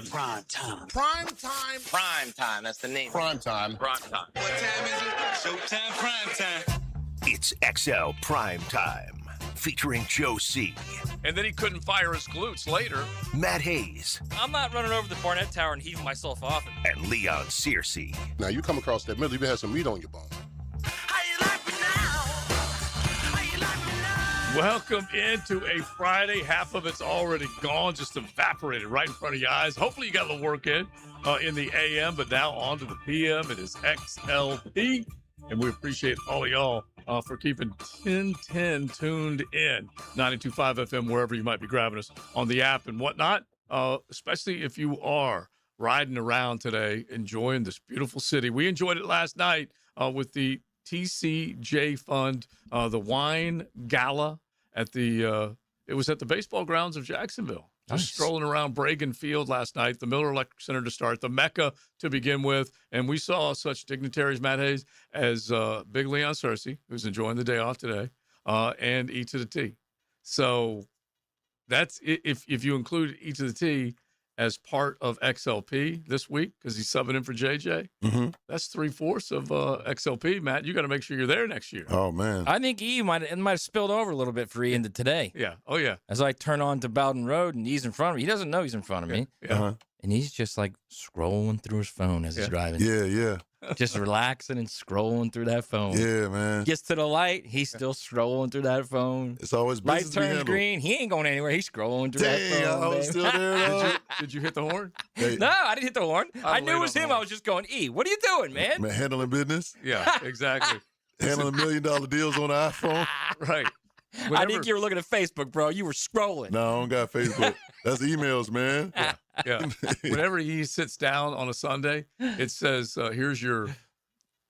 Prime time. Prime time. Prime time. That's the name. Prime time. Prime time. What time is it? Showtime. Prime time. It's XL Prime Time, featuring Joe C. And then he couldn't fire his glutes later. Matt Hayes. I'm not running over the Barnett Tower and heaving myself off it. And Leon Searcy. Now, you come across that middle, you better have some meat on your bone. How you like me now? How you like me now? Welcome into a Friday. Half of it's already gone, just evaporated right in front of your eyes. Hopefully you got a little work in the AM, but now on to the PM. It is XLP, and we appreciate all of y'all for keeping 1010 tuned in. 92.5 FM, wherever you might be grabbing us on the app and whatnot, especially if you are riding around today, enjoying this beautiful city. We enjoyed it last night with the TCJ Fund, the wine gala at it was at the baseball grounds of Jacksonville. Just strolling around Bragan Field last night, the Miller Electric Center to start, the Mecca to begin with. And we saw such dignitaries, Matt Hayes, as Big Leon Searcy, who's enjoying the day off today, and E to the T. So that's if you include E to the T as part of XLP this week, because he's subbing in for JJ, that's 3/4 of XLP. Matt, you got to make sure you're there next year. Oh, man. I think E might have spilled over a little bit for E into today. Yeah. Oh, yeah. As I turn on to Bowden Road and E's in front of me. He doesn't know he's in front of me. Yeah. Uh-huh. And he's just like scrolling through his phone as he's driving. Yeah. Just relaxing and scrolling through that phone. Yeah, man. Gets to the light, he's still scrolling through that phone. It's always Light business to be turns handled. green. He ain't going anywhere. He's scrolling through that Dang, phone. I was man. still there, though. Did you hit the horn? Hey, No, I didn't hit the horn. I knew late it was on the him. horn. I was just going, E, what are you doing, man? man, handling business, Yeah, exactly. handling $1 million deals on the iPhone. Right. I think you were looking at Facebook, bro. You were scrolling. No, I don't got Facebook. That's emails, man. Yeah. Whenever he sits down on a Sunday, it says, here's your,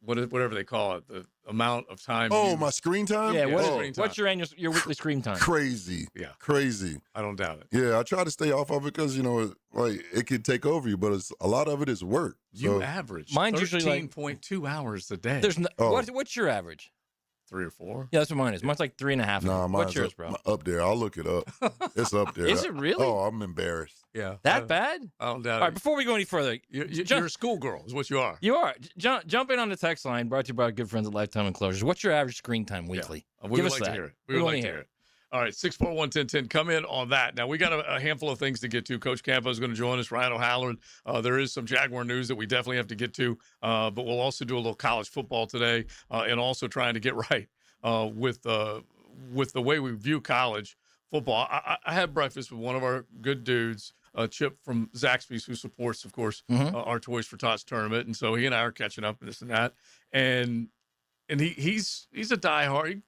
whatever they call it, the amount of time. Oh, my screen time? Yeah, Yeah, screen time. what's your weekly screen time? Crazy. Yeah. Crazy. I don't doubt it. Yeah, I try to stay off of it because, it could take over you, but a lot of it is work. You So, average Mine's usually like 13.2 hours a day. There's no, Oh. what's your average? 3 or 4. Yeah, that's what mine is. Mine's like 3.5. nah, What's mine's yours, bro? up there. I'll look it up. It's up there. Is it really? Oh, I'm embarrassed. Yeah. That bad? I don't doubt All right, it. before we go any further, You're a schoolgirl is what you are. you are. Jump in on the text line, brought to you by our good friends at Lifetime Enclosures. What's your average screen time weekly? We Give would us like that. to hear it. We We would wanna like to hear hear it. All right, 641-1010. Come in on that. Now, we got a handful of things to get to. Coach Campo is going to join us, Ryan O'Halloran. There is some Jaguar news that we definitely have to get to, but we'll also do a little college football today and also trying to get right with the way we view college football. I had breakfast with one of our good dudes, Chip from Zaxby's, who supports, of course, our Toys for Tots tournament. And so he and I are catching up and this and that. And he's a diehard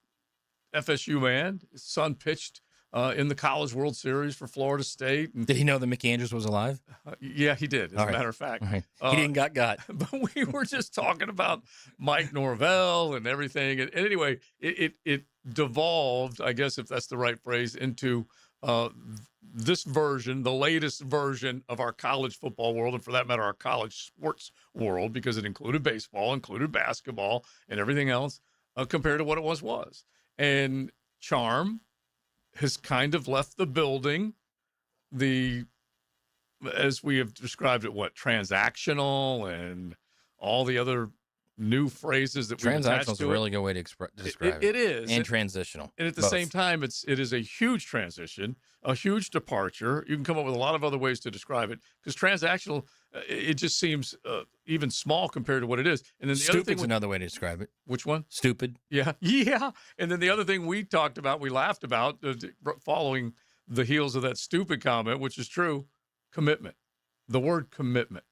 FSU man. His son pitched in the College World Series for Florida State. And, Did he know that Mickey Andrews was alive? yeah, he did, as All a right. matter of fact. All right. He didn't got. But we were just talking about Mike Norvell and everything. And anyway, it devolved, I guess, if that's the right phrase, into this version, the latest version of our college football world, and for that matter, our college sports world, because it included baseball, included basketball, and everything else compared to what it was. And Charm has kind of left the building. As we have described it, transactional and all the other new phrases that we've attached Transactional is to a really good way to describe it. It is. And transitional. And at the Both. same time, it is a huge transition, a huge departure. You can come up with a lot of other ways to describe it because transactional, it just seems even small compared to what it is. And then the other Stupid's thing, another way to describe it. which one? Stupid. Yeah. And then the other thing we talked about, we laughed about, following the heels of that stupid comment, which is true, commitment. The word commitment.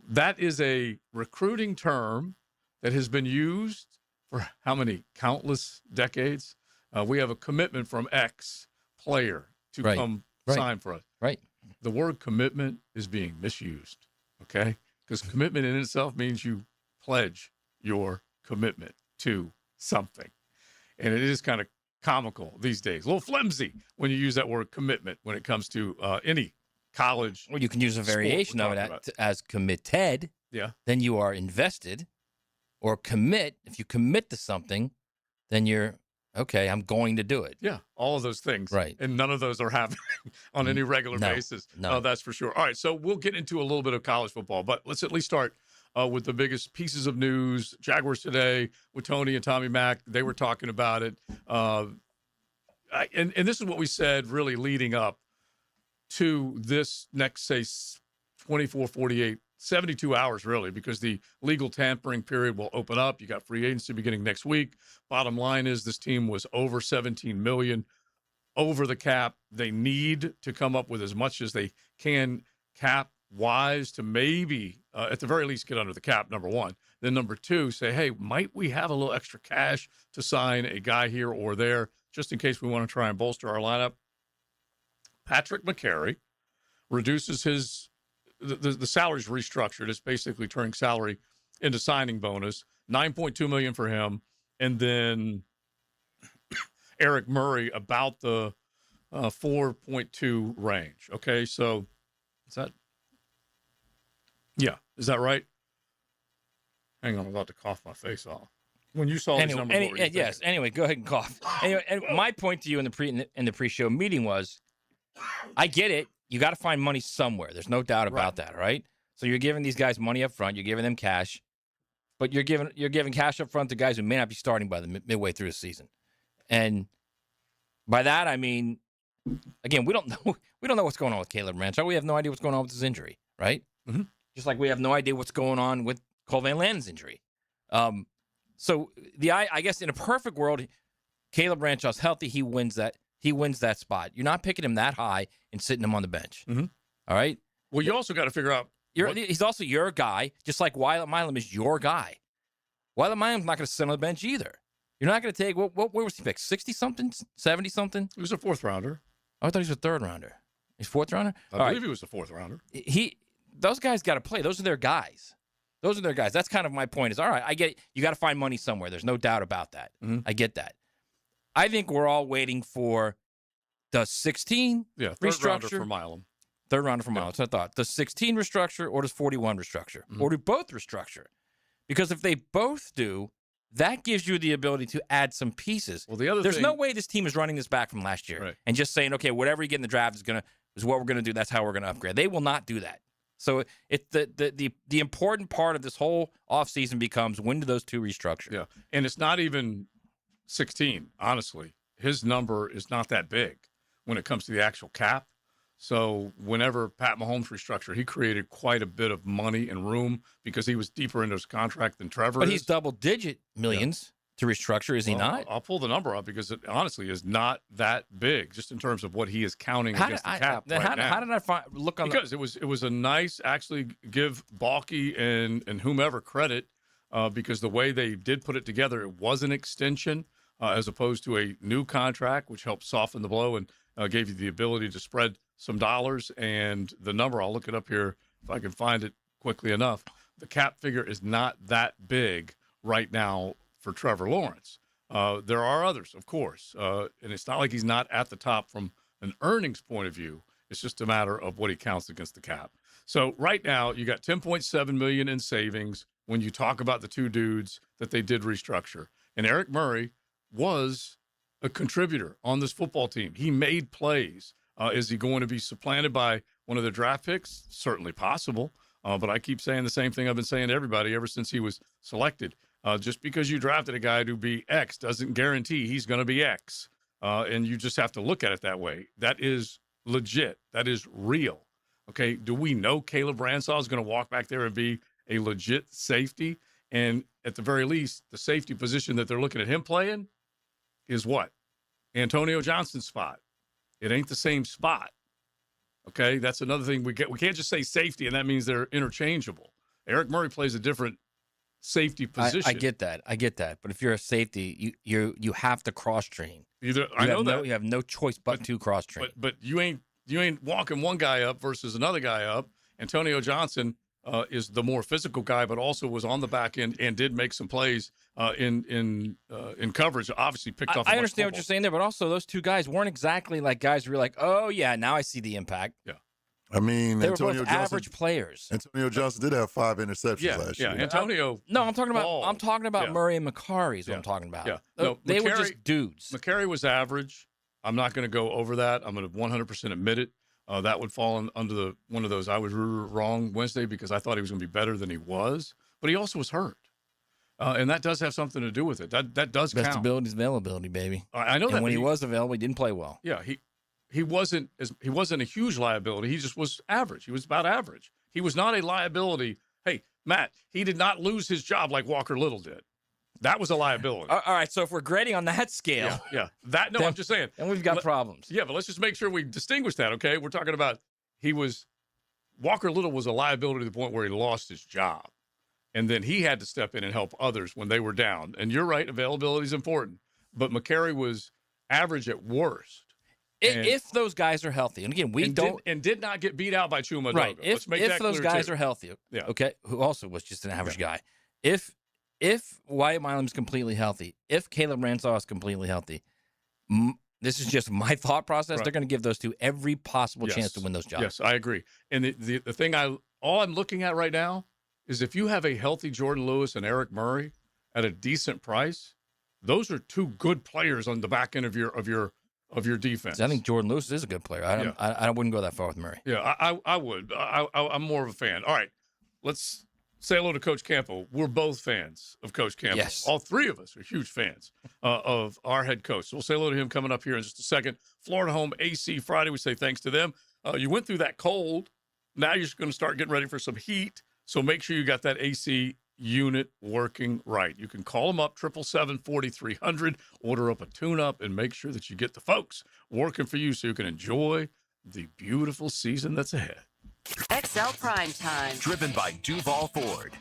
That is a recruiting term that has been used for how many? Countless decades. We have a commitment from X player to come sign for us. Right. The word commitment is being misused, okay? Because commitment in itself means you pledge your commitment to something. And it is kind of comical these days, a little flimsy when you use that word commitment when it comes to any college. Or you can use a sport we're variation of talking it as committed. Yeah. Then you are invested. Or commit. If you commit to something, then you're Okay, I'm going to do it. Yeah, all of those things. Right. And none of those are happening on any regular No, basis. no. That's for sure. All right, so we'll get into a little bit of college football, but let's at least start with the biggest pieces of news. Jaguars today with Tony and Tommy Mack, they were talking about it. And this is what we said really leading up to this next, say, 24, 48, 72 hours, really, because the legal tampering period will open up. You got free agency beginning next week. Bottom line is this team was over 17 million over the cap. They need to come up with as much as they can cap wise to maybe at the very least get under the cap, number one. Then number two, say, hey, might we have a little extra cash to sign a guy here or there just in case we want to try and bolster our lineup? Patrick McCary reduces his the salary's restructured. It's basically turning salary into signing bonus. $9.2 million for him, and then Eric Murray about the 4.2 range. Okay, so is that? Yeah, is that right? Hang on, I'm about to cough my face off. When you saw these numbers, what were you thinking? Yes. Anyway, go ahead and cough. Anyway, and my point to you in the pre-show meeting was, I get it. You got to find money somewhere. There's no doubt about that, right? So you're giving these guys money up front. You're giving them cash, but you're giving cash up front to guys who may not be starting by the midway through the season. And by that I mean, again, we don't know what's going on with Caleb Rancho. We have no idea what's going on with his injury, right? Mm-hmm. Just like we have no idea what's going on with Cole Van Lanen's injury. So I guess in a perfect world, Caleb Rancho's healthy. He wins that spot. You're not picking him that high and sitting him on the bench. Mm-hmm. All right. Well, you also got to figure out. He's also your guy, just like Wyatt Milam is your guy. Wyatt Milam's not going to sit on the bench either. You're not going to take where was he picked? 60-something, 70-something? He was a fourth rounder. Oh, I thought he was a third rounder. He's fourth rounder. I believe he was a fourth rounder. Those guys got to play. Those are their guys. That's kind of my point. Is all right. I get it. You got to find money somewhere. There's no doubt about that. Mm-hmm. I get that. I think we're all waiting for the 16 third rounder for Milam. Third rounder for Miles. That's what I thought. Does 16 restructure or does 41 restructure? Mm-hmm. Or do both restructure? Because if they both do, that gives you the ability to add some pieces. Well, there's no way this team is running this back from last year and just saying, okay, whatever you get in the draft is what we're gonna do. That's how we're gonna upgrade. They will not do that. So it's the important part of this whole offseason becomes, when do those two restructure? Yeah, and it's not even 16. Honestly, his number is not that big when it comes to the actual cap. So whenever Pat Mahomes restructured, he created quite a bit of money and room because he was deeper into his contract than Trevor But is. he's double-digit millions to restructure, is he not? I'll pull the number up because it honestly is not that big, just in terms of what he is counting against the cap now. How did I look on because it was a nice, actually give Balky and whomever credit because the way they did put it together, it was an extension as opposed to a new contract, which helped soften the blow and gave you the ability to spread some dollars. And the number, I'll look it up here if I can find it quickly enough. The cap figure is not that big right now for Trevor Lawrence. There are others, of course, and it's not like he's not at the top from an earnings point of view. It's just a matter of what he counts against the cap. So right now you got $10.7 million in savings when you talk about the two dudes that they did restructure. And Eric Murray was a contributor on this football team. He made plays. Is he going to be supplanted by one of the draft picks? Certainly possible. But I keep saying the same thing I've been saying to everybody ever since he was selected. Just because you drafted a guy to be X doesn't guarantee he's going to be X. And you just have to look at it that way. That is legit. That is real. Okay. Do we know Caleb Ransaw is going to walk back there and be a legit safety? And at the very least, the safety position that they're looking at him playing is what? Antonio Johnson's spot. It ain't the same spot. Okay, that's another thing we get. We can't just say safety, and that means they're interchangeable. Eric Murray plays a different safety position. I get that. But if you're a safety, you have to cross train. I know that you have no choice but to cross train. But you ain't walking one guy up versus another guy up. Antonio Johnson is the more physical guy, but also was on the back end and did make some plays in coverage. Obviously picked off. I understand what you're saying there, but also those two guys weren't exactly like guys who were like, oh yeah, now I see the impact. Yeah. I mean, They were Antonio both Johnson. average players. Antonio Johnson did have 5 interceptions last year. Antonio. No, I'm talking about Yeah. Murray and McCarry is what I'm talking about. Yeah. No, They were McCarry- just dudes. McCarry was average. I'm not going to go over that. I'm going to 100% admit it. That would fall under one of those I was wrong Wednesday because I thought he was going to be better than he was, but he also was hurt. And that does have something to do with it. That does Best count. ability is availability, baby. I know And that. when he was available, he didn't play well. Yeah, he wasn't a huge liability. He just was average. He was about average. He was not a liability. Hey, Matt, he did not lose his job like Walker Little did. That was a liability. All right, so if we're grading on that scale, I'm just saying. then we've got problems. Yeah, but let's just make sure we distinguish that, okay? We're talking about Walker Little was a liability to the point where he lost his job. And then he had to step in and help others when they were down. And you're right, availability is important. But McCarry was average at worst. If those guys are healthy, and again, did not get beat out by Chuma. Right. Let's make If that those clear, guys too. are healthy, Yeah. okay, who also was just an average guy. If Wyatt Milam's completely healthy, if Caleb Ransaw is completely healthy, this is just my thought process. Right. They're going to give those two every possible chance to win those jobs. Yes, I agree. And the thing all I'm looking at right now is if you have a healthy Jordan Lewis and Eric Murray at a decent price, those are two good players on the back end of your defense. I think Jordan Lewis is a good player. I wouldn't go that far with Murray. Yeah, I would. I'm more of a fan. All right, let's say hello to Coach Campo. We're both fans of Coach Campo. Yes. All three of us are huge fans of our head coach. So we'll say hello to him coming up here in just a second. Florida Home AC Friday. We say thanks to them. You went through that cold. Now you're just going to start getting ready for some heat. So make sure you got that AC unit working right. You can call them up, 777-4300, order up a tune-up, and make sure that you get the folks working for you so you can enjoy the beautiful season that's ahead. XL Primetime. Driven by Duval Ford.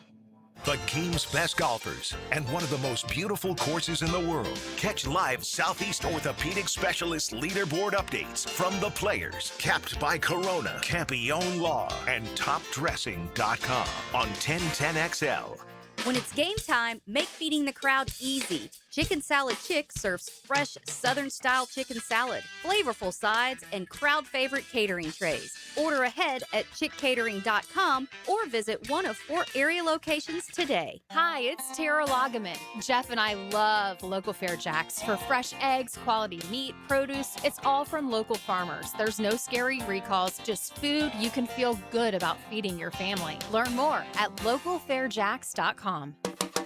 The game's best golfers and one of the most beautiful courses in the world. Catch live Southeast Orthopedic Specialist leaderboard updates from the players. Capped by Corona, Campione Law, and TopDressing.com on 1010XL. When it's game time, make feeding the crowd easy. Chicken Salad Chick serves fresh Southern-style chicken salad, flavorful sides, and crowd-favorite catering trays. Order ahead at chickcatering.com or visit one of 4 area locations today. Hi, it's Tara Lagaman. Jeff and I love local Fair Jacks for fresh eggs, quality meat, produce. It's all from local farmers. There's no scary recalls, just food you can feel good about feeding your family. Learn more at localfairjacks.com.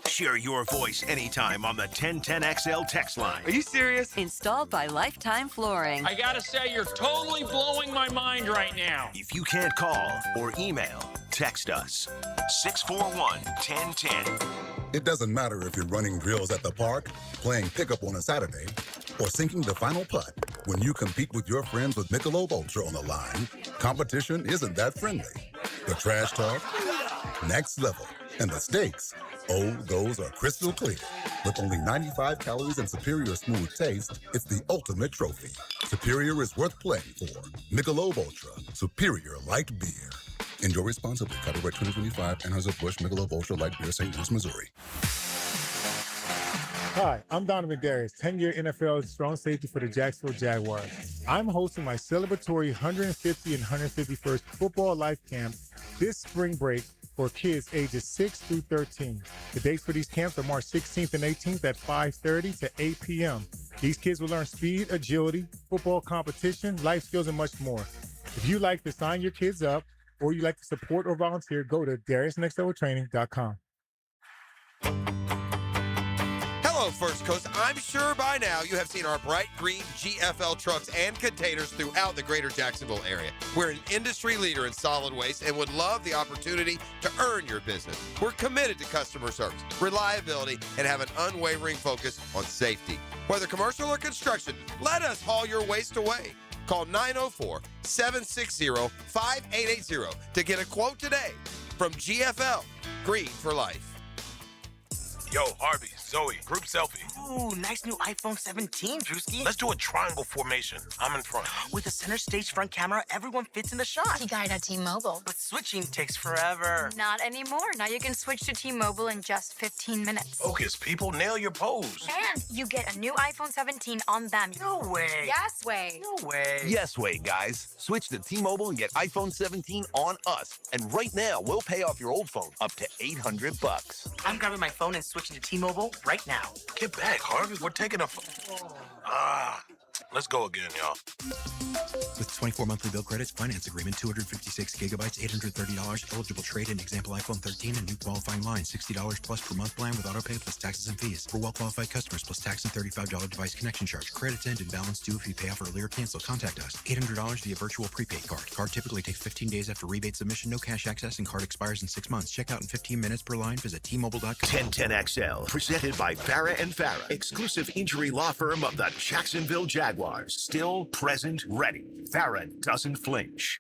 Share your voice anytime on the 1010XL text line. Are you serious? Installed by Lifetime Flooring. I gotta say, you're totally blowing my mind right now. If you can't call or email, text us. 641-1010. It doesn't matter if you're running drills at the park, playing pickup on a Saturday, or sinking the final putt. When you compete with your friends with Michelob Ultra on the line, competition isn't that friendly. The trash talk, next level, and the stakes, oh, those are crystal clear. With only 95 calories and superior smooth taste, it's the ultimate trophy. Superior is worth playing for. Michelob Ultra, superior light beer. Enjoy responsibly. Copyright 2025, Anheuser-Busch Michelob Ultra Light Beer, St. Louis, Missouri. Hi, I'm Donovan Darius, 10-year NFL strong safety for the Jacksonville Jaguars. I'm hosting my celebratory 150 and 151st Football Life Camp this spring break for kids ages 6 through 13. The dates for these camps are March 16th and 18th at 5:30 to 8 p.m. These kids will learn speed, agility, football competition, life skills, and much more. If you'd like to sign your kids up or you'd like to support or volunteer, go to DariusNextLevelTraining.com. Hello, First Coast. I'm sure by now you have seen our bright green GFL trucks and containers throughout the greater Jacksonville area. We're an industry leader in solid waste and would love the opportunity to earn your business. We're committed to customer service, reliability, and have an unwavering focus on safety. Whether commercial or construction, let us haul your waste away. Call 904-760-5880 to get a quote today from GFL, Green for Life. Yo, Arby's. Zoe, group selfie. Ooh, nice new iPhone 17, Drewski. Let's do a triangle formation. I'm in front. With a center stage front camera, everyone fits in the shot. He got it at T-Mobile. But switching takes forever. Not anymore. Now you can switch to T-Mobile in just 15 minutes. Focus, people. Nail your pose. And you get a new iPhone 17 on them. No way. Yes way. No way. Yes way, guys. Switch to T-Mobile and get iPhone 17 on us. And right now, we'll pay off your old phone up to $800. I'm grabbing my phone and switching to T-Mobile right now. Get back, Harvey. We're taking a... Let's go again, y'all. With 24 monthly bill credits, finance agreement, 256 gigabytes, $830, eligible trade-in, example iPhone 13, and new qualifying line, $60 plus per month plan with auto pay plus taxes and fees. For well-qualified customers, plus tax and $35 device connection charge. Credits end and balance due if you pay off early or cancel. Contact us. $800 via virtual prepaid card. Card typically takes 15 days after rebate submission. No cash access and card expires in 6 months. Check out in 15 minutes per line. Visit T-Mobile.com. 1010XL, presented by Farah and Farah, exclusive injury law firm of the Jacksonville Jaguars. Still present, ready. Farah doesn't flinch.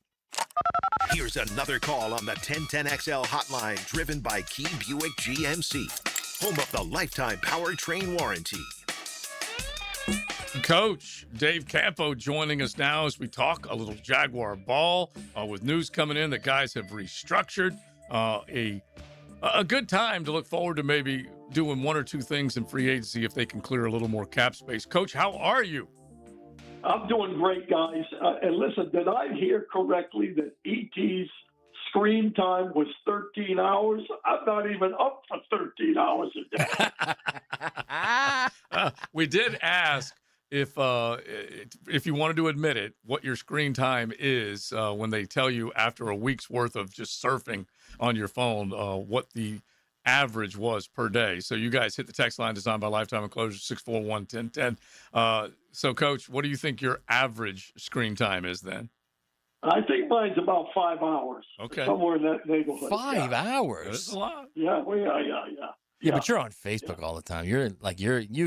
Here's another call on the 1010XL hotline, driven by Key Buick GMC, home of the lifetime powertrain warranty. Coach Dave Campo joining us now as we talk a little Jaguar ball with news coming in that guys have restructured. A good time to look forward to maybe doing one or two things in free agency if they can clear a little more cap space. Coach, how are you? I'm doing great, guys. And listen, did I hear correctly that ET's screen time was 13 hours? I'm not even up for 13 hours a day. We did ask if you wanted to admit it, what your screen time is when they tell you after a week's worth of just surfing on your phone, what the average was per day. So you guys hit the text line designed by Lifetime Enclosures 641-1010. So, Coach, what do you think your average screen time is then? I think mine's about 5 hours. Okay. Somewhere in that neighborhood. 5 hours? That's a lot. Yeah, well, Yeah, but you're on Facebook all the time. You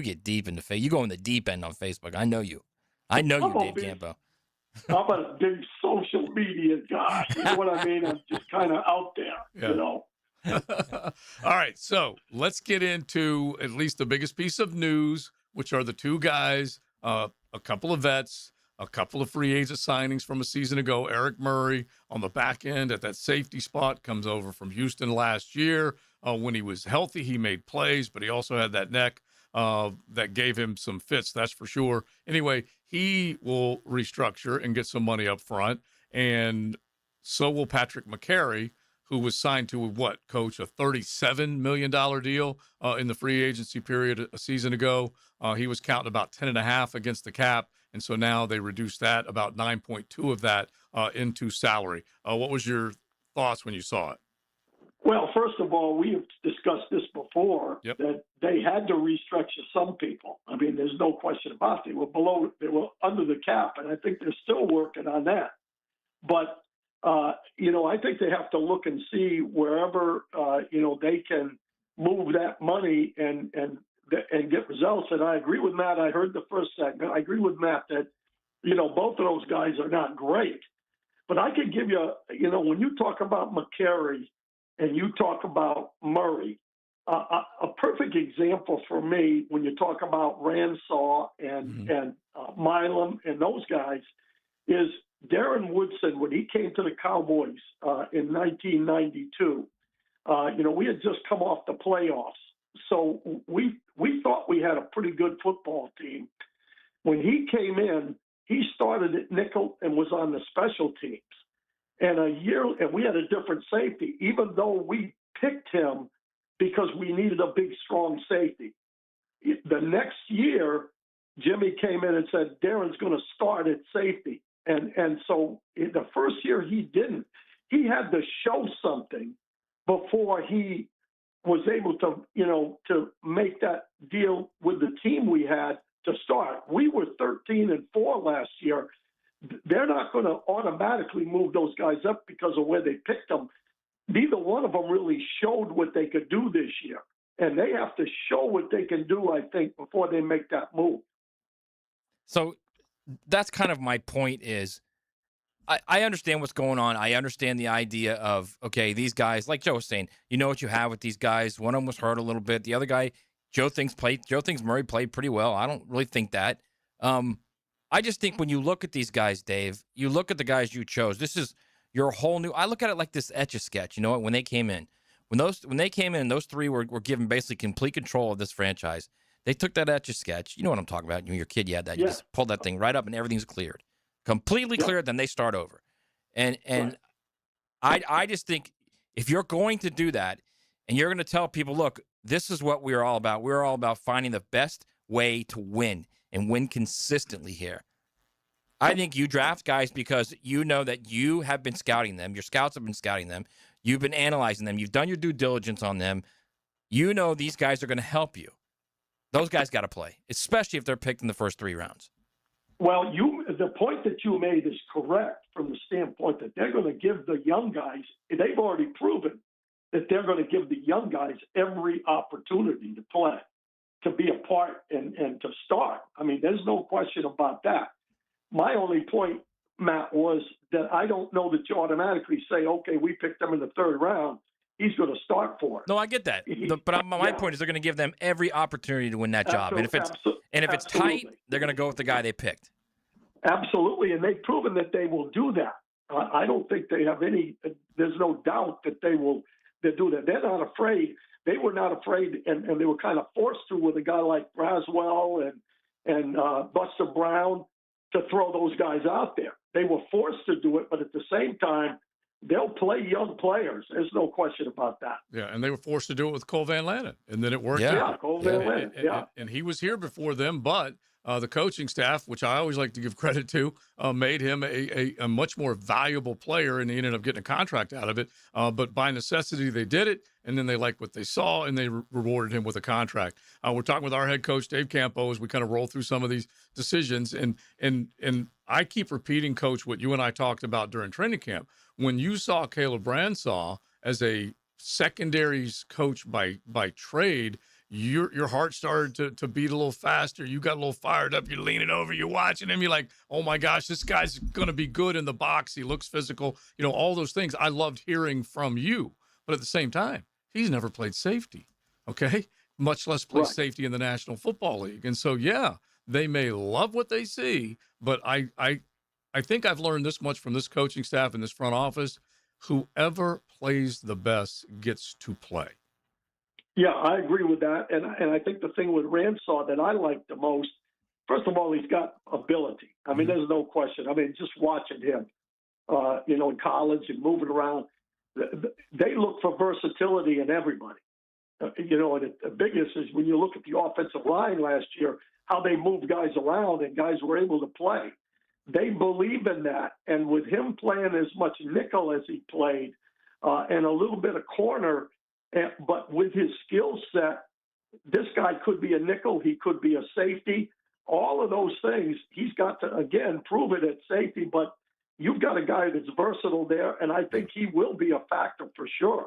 get deep into Facebook. You go in the deep end on Facebook. I know you. I know you, Dave Campo. I'm a big social media guy. You know what I mean? I'm just kind of out there, you know. All right, so let's get into at least the biggest piece of news, which are the two guys, a couple of vets, a couple of free agent signings from a season ago. Eric Murray on the back end at that safety spot comes over from Houston last year. When he was healthy, he made plays, but he also had that neck that gave him some fits, that's for sure. Anyway, he will restructure and get some money up front, and so will Patrick McCary, who was signed to what, Coach, a $37 million deal in the free agency period a season ago. He was counting about 10.5 against the cap, and so now they reduced that, about 9.2 of that into salary. What was your thoughts when you saw it? Well, first of all, we have discussed this before, that they had to restructure some people. I mean, there's no question about it. They were under the cap, and I think they're still working on that. But I think they have to look and see wherever, they can move that money and get results. And I agree with Matt. I heard the first segment. I agree with Matt that, both of those guys are not great. But I could give you, when you talk about McCary and you talk about Murray, a perfect example for me when you talk about Ransaw and Milam and those guys is Darren Woodson, when he came to the Cowboys in 1992, we had just come off the playoffs. So we thought we had a pretty good football team. When he came in, he started at nickel and was on the special teams. And we had a different safety, even though we picked him because we needed a big, strong safety. The next year, Jimmy came in and said, Darren's going to start at safety. And so the first year he didn't. He had to show something before he was able to, to make that deal with the team we had to start. We were 13-4 last year. They're not going to automatically move those guys up because of where they picked them. Neither one of them really showed what they could do this year. And they have to show what they can do, I think, before they make that move. So that's kind of my point is I understand what's going on. I understand the idea of, okay, these guys, like Joe was saying, you know what you have with these guys. One of them was hurt a little bit. The other guy, Joe thinks Murray played pretty well. I don't really think that. I just think when you look at these guys, Dave, you look at the guys you chose. This is your whole new. I look at it like this Etch-a-Sketch. You know what? When they came in, when they came in, those three were given basically complete control of this franchise. They took that Etch-a-Sketch. You know what I'm talking about. When you're a kid, you had that. You just pulled that thing right up, and everything's cleared, completely cleared. Then they start over, and I just think if you're going to do that, and you're going to tell people, look, this is what we're all about. We're all about finding the best way to win and win consistently here. I think you draft guys because you know that you have been scouting them. Your scouts have been scouting them. You've been analyzing them. You've done your due diligence on them. You know these guys are going to help you. Those guys got to play, especially if they're picked in the first 3 rounds. Well, the point that you made is correct from the standpoint that they're going to give the young guys, they've already proven that they're going to give the young guys every opportunity to play, to be a part and to start. I mean, there's no question about that. My only point, Matt, was that I don't know that you automatically say, okay, we picked him in the 3rd round. He's going to start for it. No, I get that. But my point is they're going to give them every opportunity to win that job. And if it's tight, they're going to go with the guy they picked. Absolutely, and they've proven that they will do that. I don't think they have any. There's no doubt that they'll do that. They're not afraid. They were not afraid, and they were kind of forced to with a guy like Braswell and Buster Brown to throw those guys out there. They were forced to do it, but at the same time, they'll play young players. There's no question about that. Yeah, and they were forced to do it with Cole Van Lannon, and then it worked out. Yeah, Cole Van Lannon, and he was here before them, but the coaching staff, which I always like to give credit to, made him a much more valuable player, and he ended up getting a contract out of it. But by necessity, they did it, and then they liked what they saw, and they rewarded him with a contract. We're talking with our head coach, Dave Campo, as we kind of roll through some of these decisions. And I keep repeating, Coach, what you and I talked about during training camp. When you saw Caleb Bransaw as a secondaries coach by trade, your heart started to beat a little faster. You got a little fired up. You're leaning over. You're watching him. You're like, oh, my gosh, this guy's going to be good in the box. He looks physical. You know, all those things I loved hearing from you. But at the same time, he's never played safety, okay, much less play safety in the National Football League. And so, yeah, they may love what they see, but I think I've learned this much from this coaching staff and this front office. Whoever plays the best gets to play. Yeah, I agree with that. And I think the thing with Ransaw that I like the most, first of all, he's got ability. I mean, there's no question. I mean, just watching him, in college and moving around, they look for versatility in everybody. And the biggest is when you look at the offensive line last year, how they moved guys around and guys were able to play. They believe in that. And with him playing as much nickel as he played and a little bit of corner, but with his skill set, this guy could be a nickel. He could be a safety. All of those things, he's got to, again, prove it at safety. But you've got a guy that's versatile there, and I think he will be a factor for sure.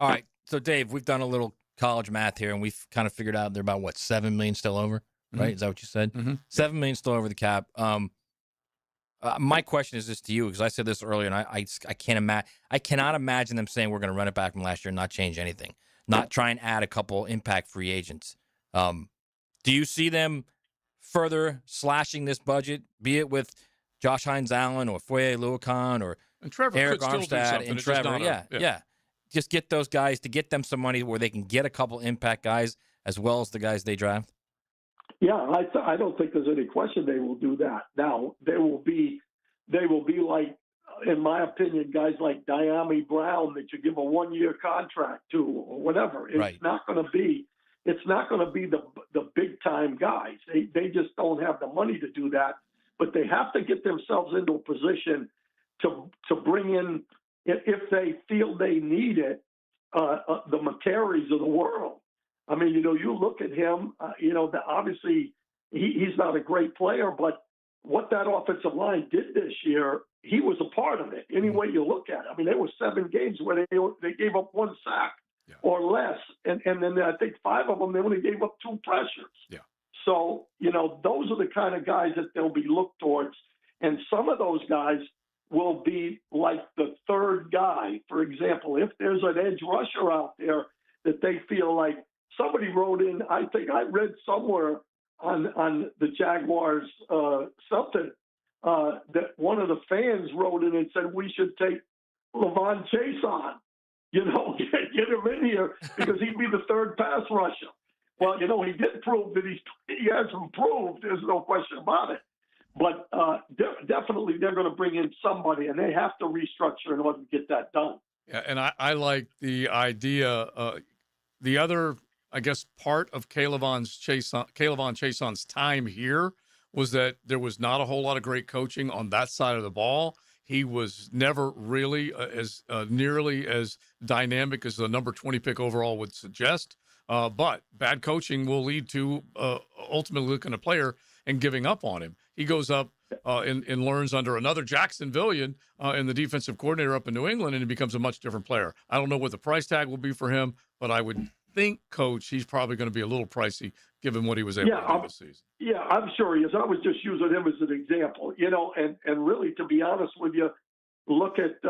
All right. So, Dave, we've done a little college math here, and we've kind of figured out they're about, $7 million still over, right? Is that what you said? $7 million still over the cap. My question is this to you, because I said this earlier, and I cannot imagine them saying we're going to run it back from last year and not change anything, not try and add a couple impact free agents. Do you see them further slashing this budget, be it with Josh Hines-Allen or Foye Luakan or Eric Armstead and Trevor? Yeah. Just get those guys to get them some money where they can get a couple impact guys as well as the guys they draft. Yeah, I don't think there's any question they will do that. Now, they will be like, in my opinion, guys like Diami Brown that you give a 1-year contract to or whatever. It's not going to be the big time guys. They just don't have the money to do that. But they have to get themselves into a position to bring in, if they feel they need it, the McCarys of the world. I mean, you look at him, obviously he's not a great player, but what that offensive line did this year, he was a part of it. Any way you look at it. I mean, there were 7 games where they gave up 1 sack or less. And then I think 5 of them, they only gave up 2 pressures. Yeah. So, those are the kind of guys that they'll be looked towards. And some of those guys will be like the 3rd guy. For example, if there's an edge rusher out there that they feel like somebody wrote in. I think I read somewhere on the Jaguars something that one of the fans wrote in and said we should take Levon Chase on. You know, get him in here because he'd be the third pass rusher. Well, you know, he did prove that he has improved. There's no question about it. But definitely they're going to bring in somebody, and they have to restructure in order to get that done. Yeah, and I like the idea. The other, I guess, part of Kayvon Chaison's time here was that there was not a whole lot of great coaching on that side of the ball. He was never really as nearly as dynamic as the number 20 pick overall would suggest. But bad coaching will lead to ultimately looking at a player and giving up on him. He goes up and learns under another Jacksonvillian and the defensive coordinator up in New England, and he becomes a much different player. I don't know what the price tag will be for him, but I would think, Coach, he's probably going to be a little pricey given what he was able to do this season. Yeah, I'm sure he is. I was just using him as an example, you know, and really, to be honest with you, look at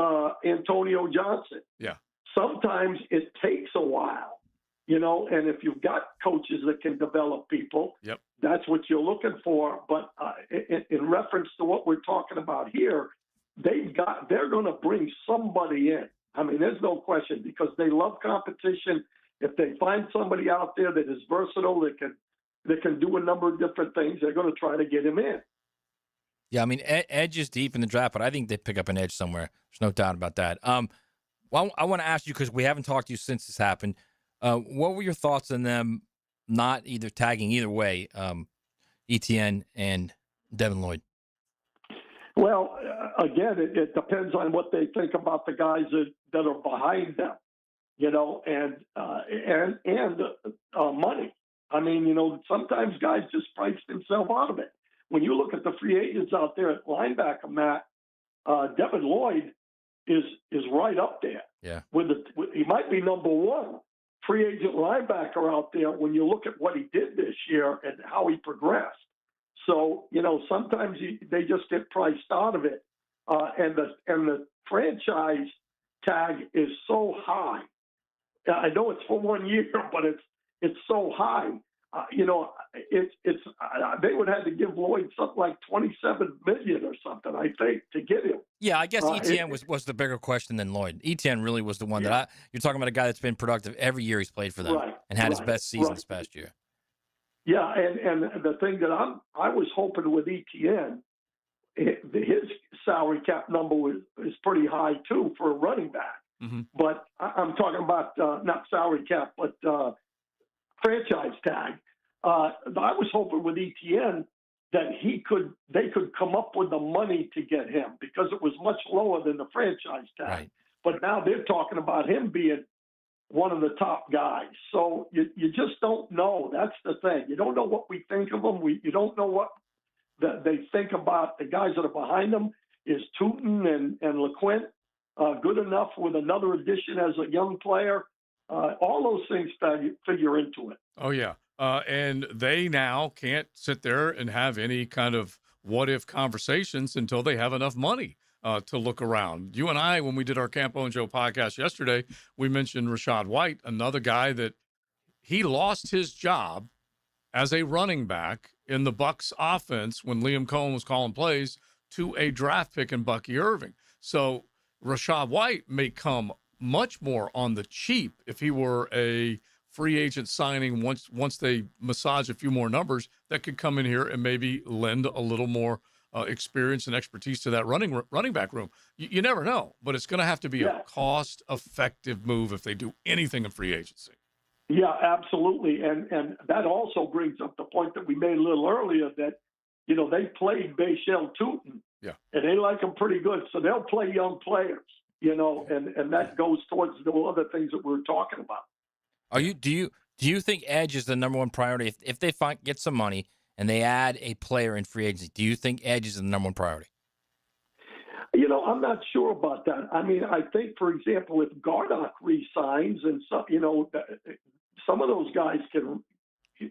Antonio Johnson. Yeah. Sometimes it takes a while, you know, and if you've got coaches that can develop people, yep, that's what you're looking for. But in reference to what we're talking about here, they're going to bring somebody in. I mean, there's no question because they love competition. If they find somebody out there that is versatile, that can do a number of different things, they're going to try to get him in. Yeah, I mean, edge is deep in the draft, but I think they pick up an edge somewhere. There's no doubt about that. Well, I want to ask you, because we haven't talked to you since this happened, what were your thoughts on them not either tagging either way, ETN and Devin Lloyd? Well, again, it depends on what they think about the guys that are behind them, you know, and money. I mean, you know, sometimes guys just price themselves out of it. When you look at the free agents out there at linebacker, Matt, Devin Lloyd is right up there. Yeah. He might be number one free agent linebacker out there when you look at what he did this year and how he progressed. So, you know, sometimes they just get priced out of it. And the franchise tag is so high. I know it's for 1 year, but it's so high. You know, they would have to give Lloyd something like $27 million or something, I think, to get him. Yeah, I guess ETN was the bigger question than Lloyd. ETN really was the one that you're talking about, a guy that's been productive every year he's played for them and had his best season this past year. Yeah, and the thing that I was hoping with ETN, his salary cap number is pretty high too for a running back. Mm-hmm. But I'm talking about not salary cap, but franchise tag. I was hoping with ETN that they could come up with the money to get him because it was much lower than the franchise tag. Right. But now they're talking about him being one of the top guys. So you just don't know. That's the thing. You don't know what we think of them. You don't know what they think about the guys that are behind them. Is Tootin and LeQuint good enough with another addition as a young player? All those things figure into it. Oh, yeah. And they now can't sit there and have any kind of what-if conversations until they have enough money to look around. You and I, when we did our Campo and Joe podcast yesterday, we mentioned Rachaad White, another guy that he lost his job as a running back in the Bucs offense when Liam Cohen was calling plays to a draft pick in Bucky Irving. So Rachaad White may come much more on the cheap if he were a free agent signing once they massage a few more numbers that could come in here and maybe lend a little more experience and expertise to that running back room. You never know, but it's going to have to be a cost-effective move if they do anything in free agency. Yeah, absolutely. And that also brings up the point that we made a little earlier that, you know, they played Bashel Tootin. Yeah. And they like him pretty good. So they'll play young players, you know, and that goes towards the other things that we're talking about. Do you think edge is the number one priority? If they get some money and they add a player in free agency, do you think edge is the number one priority? You know, I'm not sure about that. I mean, I think, for example, if Gardock resigns and some, you know, some of those guys can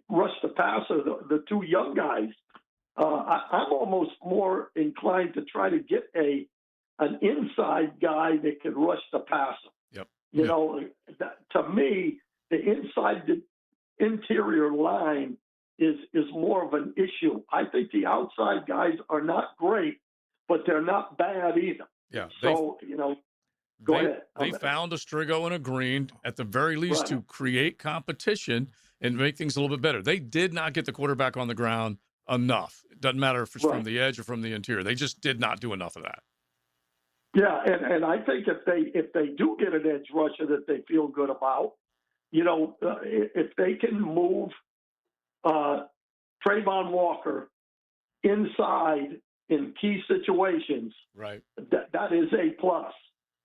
rush the passer, the two young guys. I'm almost more inclined to try to get an inside guy that can rush the passer. Yep. You know, to me, the inside interior line is more of an issue. I think the outside guys are not great, but they're not bad either. Yeah. So, go ahead. They found a Strigo and a Green at the very least to create competition and make things a little bit better. They did not get the quarterback on the ground enough. It doesn't matter if it's from the edge or from the interior. They just did not do enough of that. Yeah, and I think if they do get an edge rusher that they feel good about, if they can move Trayvon Walker inside in key situations, right? That is a plus.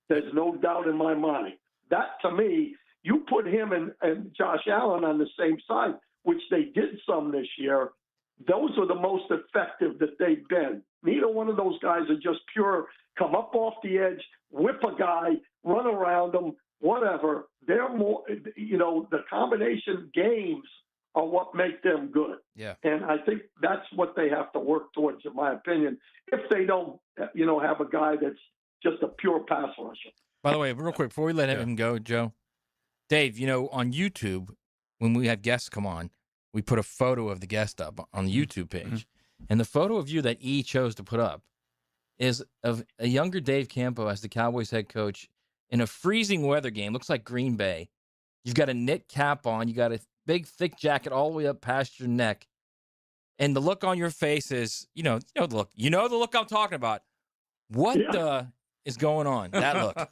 There's no doubt in my mind. That, to me, you put him and Josh Allen on the same side, which they did some this year. Those are the most effective that they've been. Neither one of those guys are just pure come up off the edge, whip a guy, run around him, whatever. They're more, the combination games are what make them good. Yeah. And I think that's what they have to work towards, in my opinion, if they don't, have a guy that's just a pure pass rusher. By the way, real quick, before we let him go, Joe, Dave, on YouTube, when we have guests come on, we put a photo of the guest up on the YouTube page. And the photo of you that E chose to put up is of a younger Dave Campo as the Cowboys head coach in a freezing weather game. Looks like Green Bay. You've got a knit cap on. You got a big, thick jacket all the way up past your neck. And the look on your face is, the look. You know the look I'm talking about. What is going on? That look.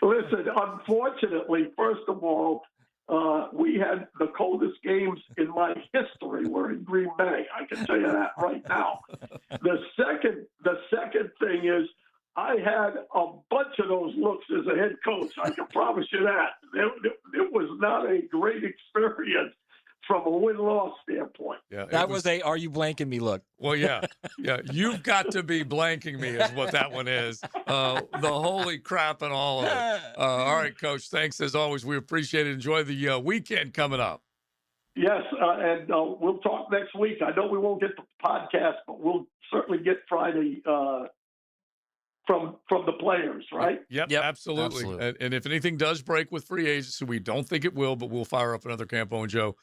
Listen, unfortunately, first of all, we had the coldest games in my history were in Green Bay. I can tell you that right now. The second thing is I had a bunch of those looks as a head coach. I can promise you that. It was not a great experience from a win-loss standpoint. Yeah, that was a "Are you blanking me?" look. Well, yeah. You've got to be blanking me is what that one is. The holy crap and all of it. All right, Coach. Thanks as always. We appreciate it. Enjoy the weekend coming up. Yes, and we'll talk next week. I know we won't get the podcast, but we'll certainly get Friday from the players, right? Yep, absolutely. And if anything does break with free agency, we don't think it will, but we'll fire up another Campo and Joe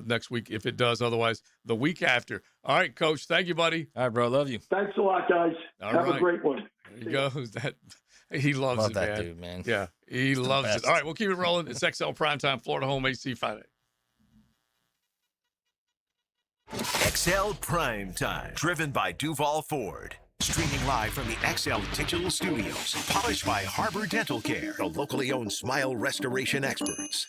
next week if it does. Otherwise, the week after. All right, Coach. Thank you, buddy. All right, bro. Love you. Thanks a lot, guys. Have a great one. There he goes. He loves Love it, that man. dude, man. Yeah, he loves it. All right, we'll keep it rolling. It's XL Primetime, Florida Home AC Friday. XL Primetime, driven by Duval Ford. Streaming live from the XL Digital Studios. Polished by Harbor Dental Care, the locally owned smile restoration experts.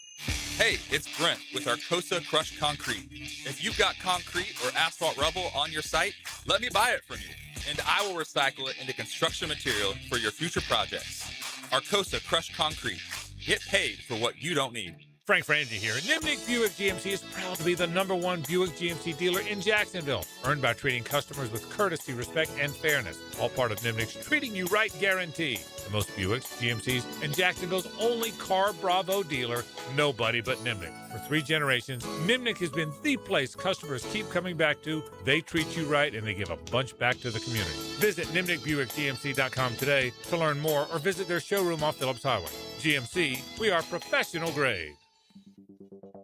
Hey, it's Brent with Arcosa Crushed Concrete. If you've got concrete or asphalt rubble on your site, let me buy it from you, and I will recycle it into construction material for your future projects. Arcosa Crushed Concrete. Get paid for what you don't need. Frank Frangie here. Nimnick Buick GMC is proud to be the #1 Buick GMC dealer in Jacksonville, earned by treating customers with courtesy, respect, and fairness. All part of Nimnick's Treating You Right guarantee. The most Buicks, GMCs, and Jacksonville's only Car Bravo dealer, nobody but Nimnick. For 3 generations, Nimnick has been the place customers keep coming back to. They treat you right, and they give a bunch back to the community. Visit NimnickBuickGMC.com today to learn more or visit their showroom off Phillips Highway. GMC, we are professional grade.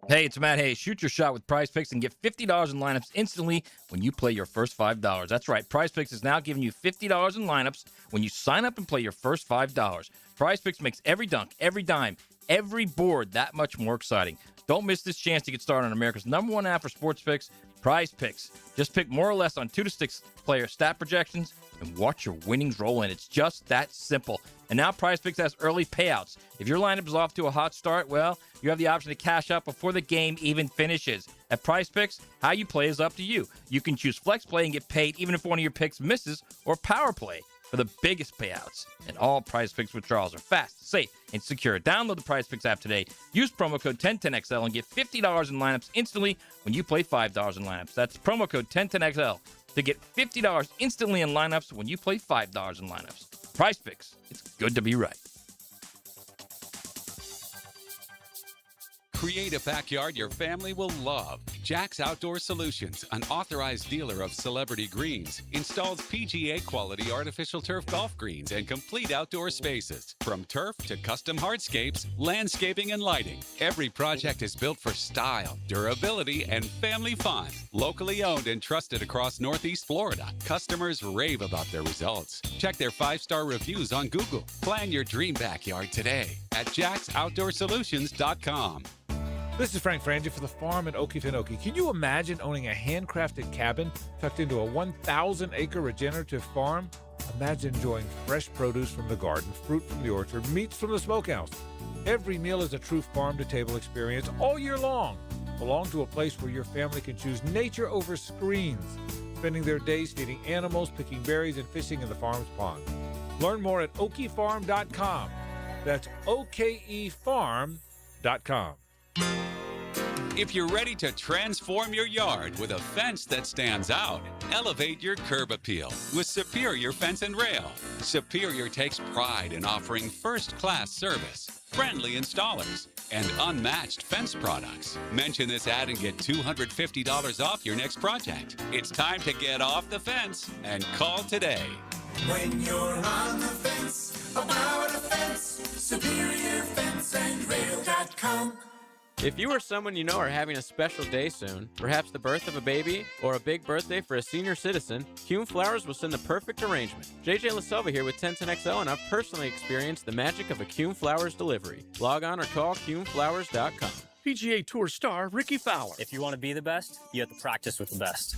Hey, it's Matt Hayes. Shoot your shot with Prize Picks and get $50 in lineups instantly when you play your first $5. That's right. Prize Picks is now giving you $50 in lineups when you sign up and play your first $5. Prize Picks makes every dunk, every dime, every board that much more exciting. Don't miss this chance to get started on America's #1 app for sports picks, Prize Picks. Just pick more or less on 2 to 6 player stat projections and watch your winnings roll in. It's just that simple. And now Prize Picks has early payouts. If your lineup is off to a hot start, well, you have the option to cash out before the game even finishes. At Prize Picks, how you play is up to you. You can choose flex play and get paid even if one of your picks misses, or power play for the biggest payouts. And all Prize Picks withdrawals are fast, safe, and secure. Download the Prize Picks app today. Use promo code 1010XL and get $50 in lineups instantly when you play $5 in lineups. That's promo code 1010XL to get $50 instantly in lineups when you play $5 in lineups. Prize Picks. It's good to be right. Create a backyard your family will love. Jack's Outdoor Solutions, an authorized dealer of Celebrity Greens, installs PGA quality artificial turf golf greens and complete outdoor spaces. From turf to custom hardscapes, landscaping, and lighting, every project is built for style, durability, and family fun. Locally owned and trusted across Northeast Florida, customers rave about their results. Check their 5-star reviews on Google. Plan your dream backyard today at jacksoutdoorsolutions.com. This is Frank Frangie for the farm in Okefenokee. Can you imagine owning a handcrafted cabin tucked into a 1,000-acre regenerative farm? Imagine enjoying fresh produce from the garden, fruit from the orchard, meats from the smokehouse. Every meal is a true farm-to-table experience all year long. Belong to a place where your family can choose nature over screens, spending their days feeding animals, picking berries, and fishing in the farm's pond. Learn more at okefarm.com. That's okefarm.com. If you're ready to transform your yard with a fence that stands out, elevate your curb appeal with Superior Fence and Rail. Superior takes pride in offering first-class service, friendly installers, and unmatched fence products. Mention this ad and get $250 off your next project. It's time to get off the fence and call today. When you're on the fence, about a fence, SuperiorFenceandRail.com. If you or someone you know are having a special day soon, perhaps the birth of a baby or a big birthday for a senior citizen, Kuhn Flowers will send the perfect arrangement. JJ LaSelva here with 1010XL, and I've personally experienced the magic of a Kuhn Flowers delivery. Log on or call KuhnFlowers.com. PGA Tour star Ricky Fowler. If you want to be the best, you have to practice with the best.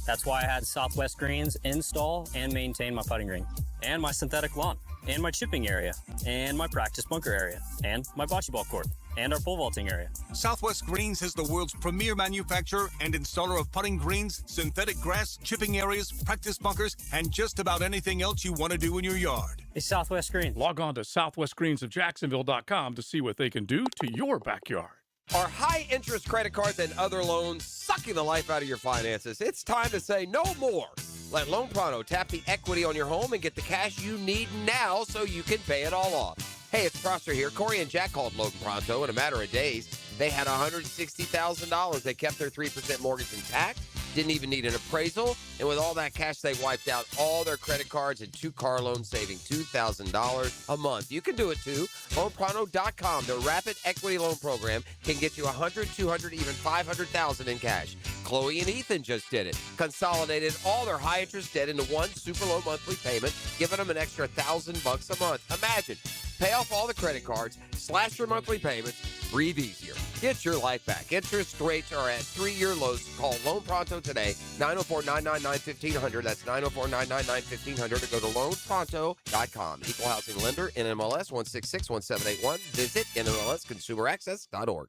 That's why I had Southwest Greens install and maintain my putting green, and my synthetic lawn, and my chipping area, and my practice bunker area, and my bocce ball court, and our pole vaulting area. Southwest Greens is the world's premier manufacturer and installer of putting greens, synthetic grass, chipping areas, practice bunkers, and just about anything else you want to do in your yard. It's Southwest Greens. Log on to southwestgreensofjacksonville.com to see what they can do to your backyard. Are high-interest credit cards and other loans sucking the life out of your finances? It's time to say no more. Let Loan Pronto tap the equity on your home and get the cash you need now so you can pay it all off. Hey, it's Prosser here. Corey and Jack called Loan Pronto in a matter of days. They had $160,000. They kept their 3% mortgage intact, didn't even need an appraisal, and with all that cash, they wiped out all their credit cards and 2 car loans, saving $2,000 a month. You can do it too. LoanPronto.com, the rapid equity loan program, can get you $100,000, $200,000, even $500,000 in cash. Chloe and Ethan just did it. Consolidated all their high-interest debt into one super low monthly payment, giving them an extra $1,000 a month. Imagine. Pay off all the credit cards, slash your monthly payments, breathe easier. Get your life back. Interest rates are at 3-year lows. Call Loan Pronto today, 904-999-1500. That's 904-999-1500, or go to loanpronto.com. Equal housing lender, NMLS 1661781. Visit NMLSconsumeraccess.org.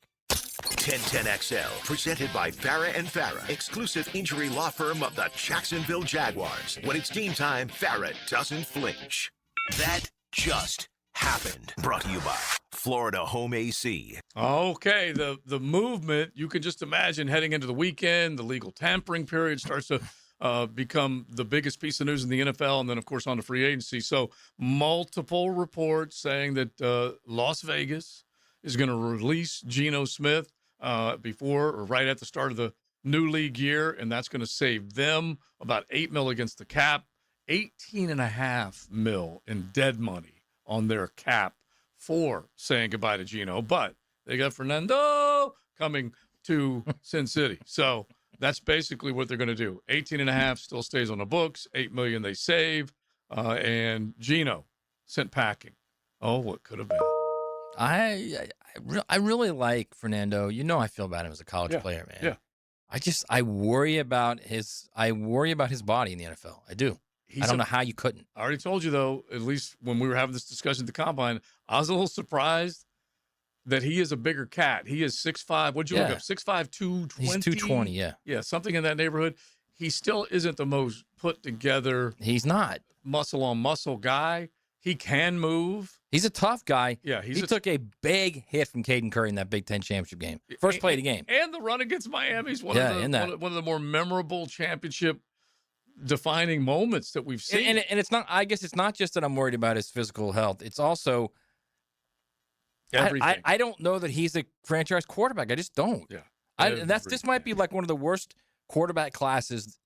1010XL, presented by Farrah and Farrah, exclusive injury law firm of the Jacksonville Jaguars. When it's game time, Farrah doesn't flinch. That just happened. Brought to you by Florida Home AC. Okay, the movement, you can just imagine heading into the weekend, the legal tampering period starts to become the biggest piece of news in the NFL, and then, of course, on the free agency. So multiple reports saying that Las Vegas is going to release Geno Smith before or right at the start of the new league year, and that's going to save them about $8 million against the cap, $18.5 million in dead money on their cap for saying goodbye to Geno. But they got Fernando coming to Sin City. So that's basically what they're going to do. 18.5 still stays on the books, $8 million they save, and Geno sent packing. Oh, what could have been. I really like Fernando. You know, I feel about him as a college player, man. Yeah. I worry about his body in the NFL. I do. I don't know how you couldn't. I already told you, though, at least when we were having this discussion at the Combine, I was a little surprised that he is a bigger cat. He is 6'5". What'd you look up? 6'5", 220? He's 220, yeah. Yeah, something in that neighborhood. He still isn't the most put together. He's not. Muscle on muscle guy. He can move. He's a tough guy. Yeah, he took a big hit from Caden Curry in that Big Ten championship game. First play of the game. And the run against Miami is one of the more memorable championship defining moments that we've seen. And it's not, I guess it's not just that I'm worried about his physical health. It's also everything. I don't know that he's a franchise quarterback. I just don't. Yeah. This might be like one of the worst quarterback classes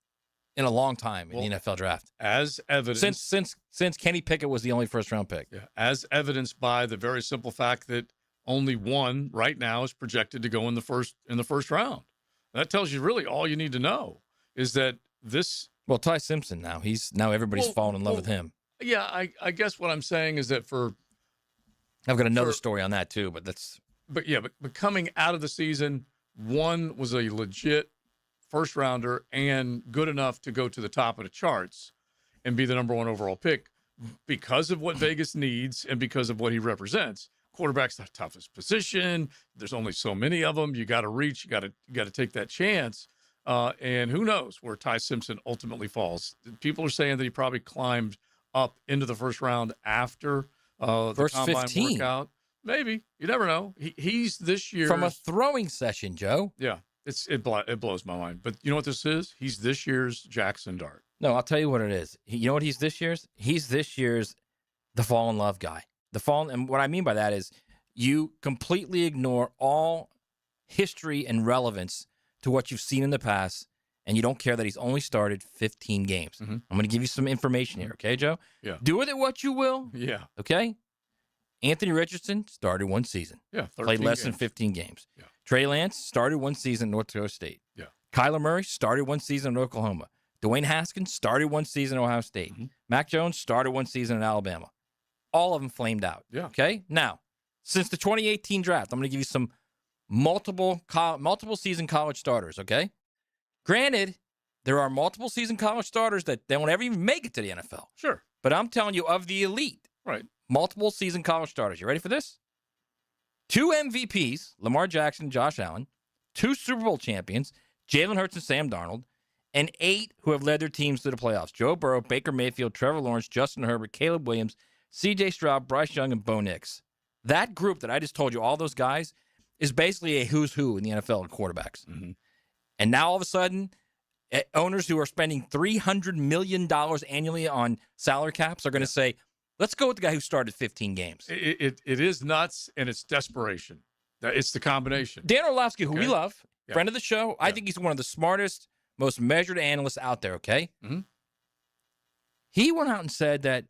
in a long time in the NFL draft. As evidence, since Kenny Pickett was the only first-round pick. Yeah, as evidenced by the very simple fact that only one right now is projected to go in the first round. That tells you really all you need to know is that this. Well, Ty Simpson now everybody's fallen in love with him. Yeah, I guess what I'm saying is that I've got another story on that too, but that's. But coming out of the season, one was a legit first rounder and good enough to go to the top of the charts and be the number 1 overall pick because of what Vegas needs and because of what he represents. Quarterback's the toughest position. There's only so many of them. You got to reach. You got to take that chance. And who knows where Ty Simpson ultimately falls? People are saying that he probably climbed up into the first round after the combine 15. workout. Maybe. You never know. He's this year from a throwing session, Joe. Yeah. It blows my mind. But you know what this is? He's this year's Jackson Dart. No, I'll tell you what it is. You know what he's this year's? He's this year's the fall in love guy. And what I mean by that is you completely ignore all history and relevance to what you've seen in the past, and you don't care that he's only started 15 games. Mm-hmm. I'm going to give you some information here, okay, Joe? Yeah. Do with it what you will. Yeah. Okay? Anthony Richardson started 1 season. Yeah, played less than 15 games. Yeah. Trey Lance started 1 season at North Dakota State. Yeah. Kyler Murray started 1 season at Oklahoma. Dwayne Haskins started 1 season at Ohio State. Mm-hmm. Mac Jones started 1 season at Alabama. All of them flamed out. Yeah. Okay? Now, since the 2018 draft, I'm going to give you some multiple season college starters, okay? Granted, there are multiple season college starters that they won't ever even make it to the NFL. Sure. But I'm telling you, of the elite, right? Multiple season college starters. You ready for this? 2 MVPs, Lamar Jackson, Josh Allen, 2 Super Bowl champions, Jalen Hurts and Sam Darnold, and 8 who have led their teams to the playoffs. Joe Burrow, Baker Mayfield, Trevor Lawrence, Justin Herbert, Caleb Williams, C.J. Stroud, Bryce Young, and Bo Nix. That group that I just told you, all those guys, is basically a who's who in the NFL in quarterbacks. Mm-hmm. And now all of a sudden, owners who are spending $300 million annually on salary caps are going to say, let's go with the guy who started 15 games. It is nuts, and it's desperation. It's the combination. Dan Orlovsky, who we love, Yeah. friend of the show, I think he's one of the smartest, most measured analysts out there, okay? Mm-hmm. He went out and said that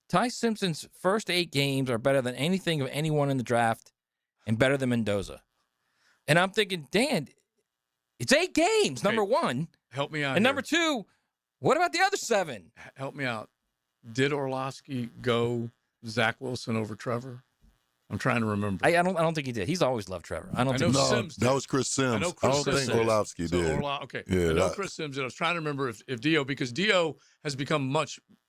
Ty Simpson's first 8 games are better than anything of anyone in the draft and better than Mendoza. And I'm thinking, Dan, it's 8 games, number one. Help me out. And number 2, what about the other 7? Help me out. Did Orlovsky go Zach Wilson over Trevor? I'm trying to remember. I don't think he did. He's always loved Trevor. I don't think know so. Sims did. That was Chris Sims. I know Chris don't Sims think Orlovsky did. Okay. Yeah, I know Chris Sims did. I was trying to remember if Dio, because Dio has become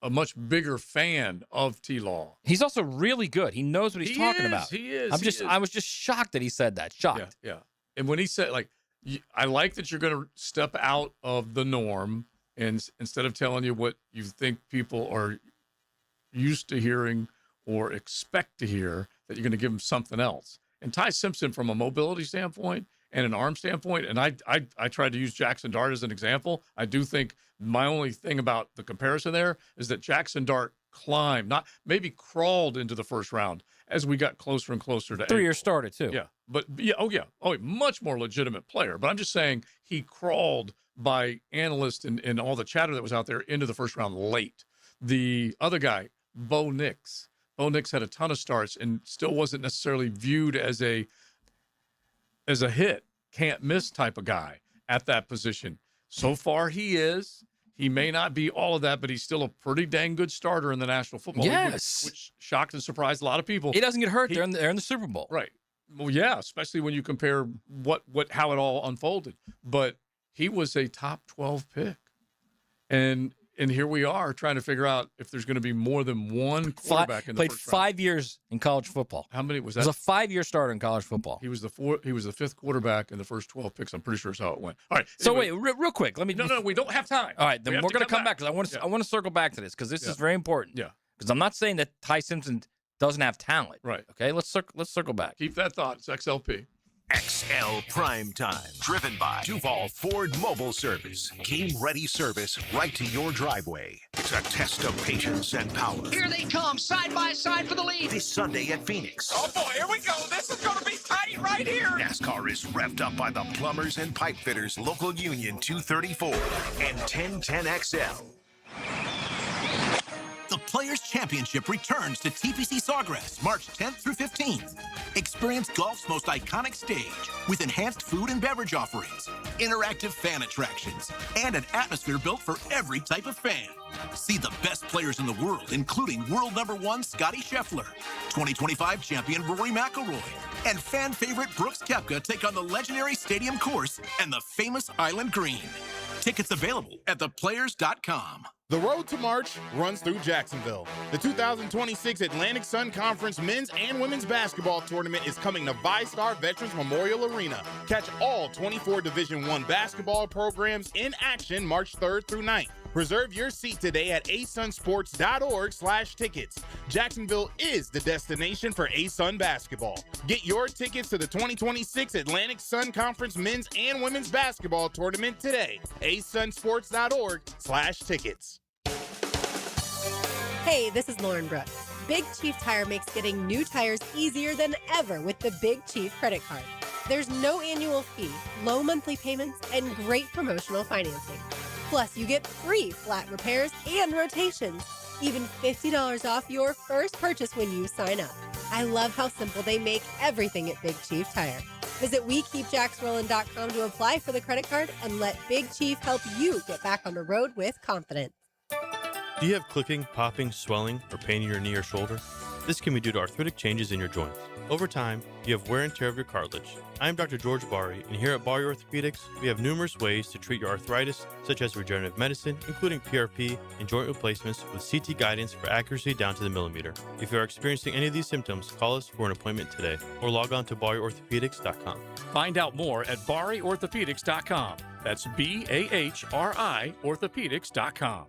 a much bigger fan of T-Law. He's also really good. He knows what he's talking about. He is. I was just shocked that he said that. Shocked. Yeah. And when he said, I like that you're going to step out of the norm, and instead of telling you what you think people are used to hearing or expect to hear, that you're going to give them something else. And Ty Simpson, from a mobility standpoint and an arm standpoint, and I tried to use Jackson Dart as an example. I do think my only thing about the comparison there is that Jackson Dart climbed, not maybe crawled into the first round as we got closer and closer to 3 years started too. Yeah. But much more legitimate player. But I'm just saying he crawled by analysts and all the chatter that was out there into the first round late. The other guy, Bo Nix. Bo Nix had a ton of starts and still wasn't necessarily viewed as a hit, can't miss type of guy at that position. So far he is. He may not be all of that, but he's still a pretty dang good starter in the National Football League, Yes. which shocked and surprised a lot of people. He doesn't get hurt. They're in the Super Bowl. Right. Well, yeah, especially when you compare how it all unfolded. But he was a top 12 pick. And here we are trying to figure out if there's going to be more than one quarterback in the played first 5 years in college football. How many was He that? was a 5-year starter in college football. He was the 5th quarterback in the first 12 picks. I'm pretty sure is how it went. All right. So anyway. wait, real quick. Let me. No, we don't have time. All right, then We we're have going to to come back because I want to circle back to this because this is very important. Yeah. Because I'm not saying that Ty Simpson doesn't have talent. Right. Okay. Let's circle back. Keep that thought. It's XLP. XL Primetime, driven by Duval Ford Mobile Service. Game-ready service right to your driveway. It's a test of patience and power. Here they come, side by side for the lead. This Sunday at Phoenix. Oh boy, here we go. This is going to be tight right here. NASCAR NASCAR is revved up by the Plumbers and Pipe Fitters Local Union 234 and 1010XL. The Players' Championship returns to TPC Sawgrass March 10th through 15th. Experience golf's most iconic stage with enhanced food and beverage offerings, interactive fan attractions, and an atmosphere built for every type of fan. See the best players in the world, including world #1 Scotty Scheffler, 2025 champion Rory McIlroy, and fan favorite Brooks Koepka take on the legendary Stadium Course and the famous Island Green. Tickets available at theplayers.com. The road to March runs through Jacksonville. The 2026 Atlantic Sun Conference men's and women's basketball tournament is coming to VyStar Veterans Memorial Arena. Catch all 24 Division I basketball programs in action March 3rd through 9th. Reserve your seat today at asunsports.org/tickets. Jacksonville is the destination for ASUN basketball. Get your tickets to the 2026 Atlantic Sun Conference men's and women's basketball tournament today. asunsports.org/tickets. Hey, this is Lauren Brooks. Big Chief Tire makes getting new tires easier than ever with the Big Chief credit card. There's no annual fee, low monthly payments, and great promotional financing. Plus, you get free flat repairs and rotations. Even $50 off your first purchase when you sign up. I love how simple they make everything at Big Chief Tire. Visit WeKeepJacksRollin.com to apply for the credit card and let Big Chief help you get back on the road with confidence. Do you have clicking, popping, swelling, or pain in your knee or shoulder? This can be due to arthritic changes in your joints. Over time, you have wear and tear of your cartilage. I am Dr. George Bari, and here at Bari Orthopedics, we have numerous ways to treat your arthritis, such as regenerative medicine, including PRP and joint replacements with CT guidance for accuracy down to the millimeter. If you are experiencing any of these symptoms, call us for an appointment today, or log on to BariOrthopedics.com. Find out more at BariOrthopedics.com. That's BAHRI Orthopedics.com.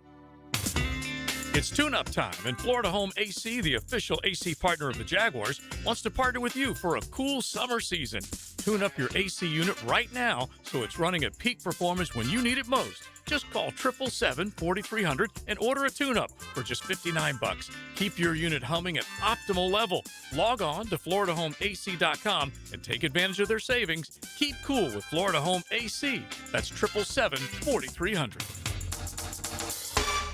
It's tune-up time, and Florida Home AC, the official AC partner of the Jaguars, wants to partner with you for a cool summer season. Tune up your AC unit right now so it's running at peak performance when you need it most. Just call 777-4300 and order a tune-up for just $59. Keep your unit humming at optimal level. Log on to FloridaHomeAC.com and take advantage of their savings. Keep cool with Florida Home AC. That's 777-4300.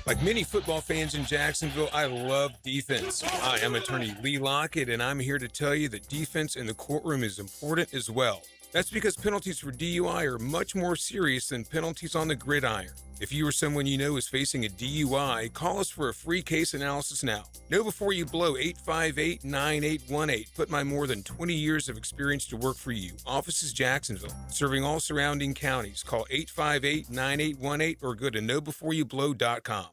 Like many football fans in Jacksonville, I love defense. I am attorney Lee Lockett, and I'm here to tell you that defense in the courtroom is important as well. That's because penalties for DUI are much more serious than penalties on the gridiron. If you or someone you know is facing a DUI, call us for a free case analysis now. Know before you blow 858-9818. Put my more than 20 years of experience to work for you. Office is Jacksonville, serving all surrounding counties. Call 858-9818 or go to knowbeforeyouBlow.com.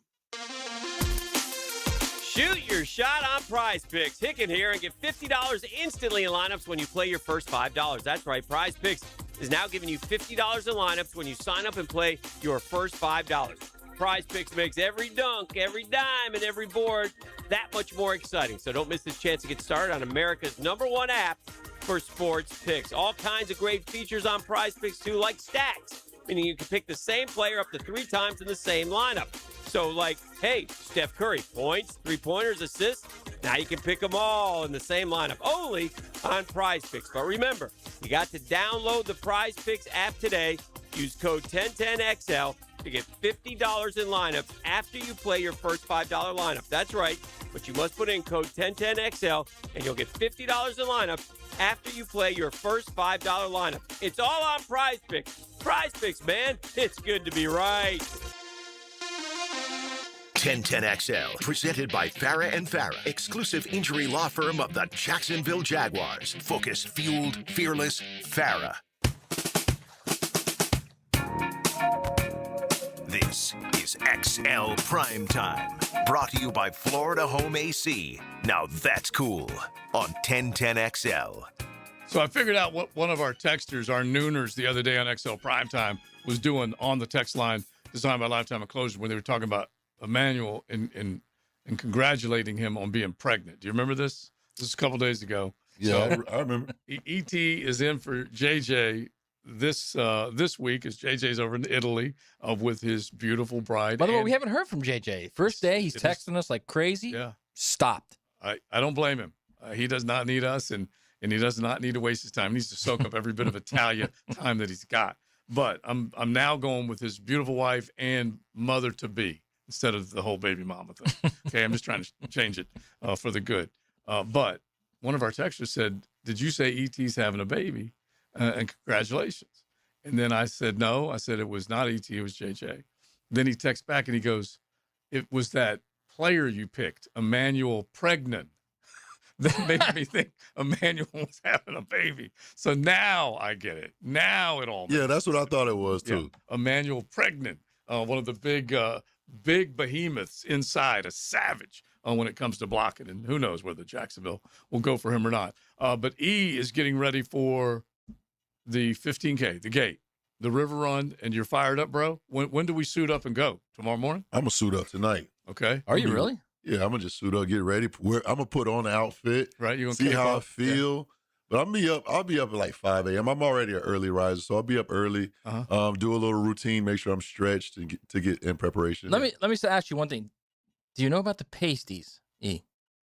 Shoot your shot on Prize Picks. Hicken here and get $50 instantly in lineups when you play your first $5. That's right, Prize Picks is now giving you $50 in lineups when you sign up and play your first $5. Prize Picks makes every dunk, every dime, and every board that much more exciting. So don't miss this chance to get started on America's #1 app for sports picks. All kinds of great features on Prize Picks, too, like stacks, meaning you can pick the same player up to 3 times in the same lineup. So, like, hey, Steph Curry, points, 3-pointers, assists. Now you can pick them all in the same lineup, only on Prize Picks. But remember, you got to download the Prize Picks app today. Use code 1010XL to get $50 in lineups after you play your first $5 lineup. That's right, but you must put in code 1010XL, and you'll get $50 in lineups after you play your first $5 lineup. It's all on Prize Picks. Prize Picks, man. It's good to be right. 1010XL, presented by Farah and Farah, exclusive injury law firm of the Jacksonville Jaguars. Focused, fueled, fearless, Farah. This is XL Primetime, brought to you by Florida Home AC. Now that's cool on 1010XL. So I figured out what one of our texters, our nooners, the other day on XL Primetime was doing on the text line designed by Lifetime Enclosures when they were talking about Emmanuel and congratulating him on being pregnant. Do you remember this? This is a couple days ago. Yeah, I remember. ET is in for JJ this week as JJ's over in Italy with his beautiful bride. By the way, we haven't heard from JJ. First day, he's texting us like crazy. Yeah. Stopped. I don't blame him. He does not need us, and and he does not need to waste his time. He needs to soak up every bit of Italia time that he's got. But I'm now going with his beautiful wife and mother to be instead of the whole baby mama thing. Okay, I'm just trying to change it for the good. But one of our texters said, "Did you say ET's having a baby?" And congratulations. And then I said, "No." I said it was not ET, it was JJ. Then he texts back and he goes, "It was that player you picked, Emmanuel Pregnan." That made me think Emmanuel was having a baby. So now I get it. Now it all makes Yeah, that's what I thought it was too. Yeah. Emmanuel Pregnan, one of the big behemoths inside, a savage when it comes to blocking. And who knows whether Jacksonville will go for him or not. But E is getting ready for the 15K, the gate, the river run, and you're fired up, bro. When do we suit up and go? Tomorrow morning? I'm gonna suit up tonight. Okay. Are you really? Yeah, I'm gonna just suit up, get ready. I'm gonna put on the outfit, right? You gonna see cape how up? I feel. But I'll be up at like 5 a.m. I'm already an early riser, so I'll be up early. Do a little routine, make sure I'm stretched and get in preparation. Let me ask you one thing. Do you know about the pasties, E?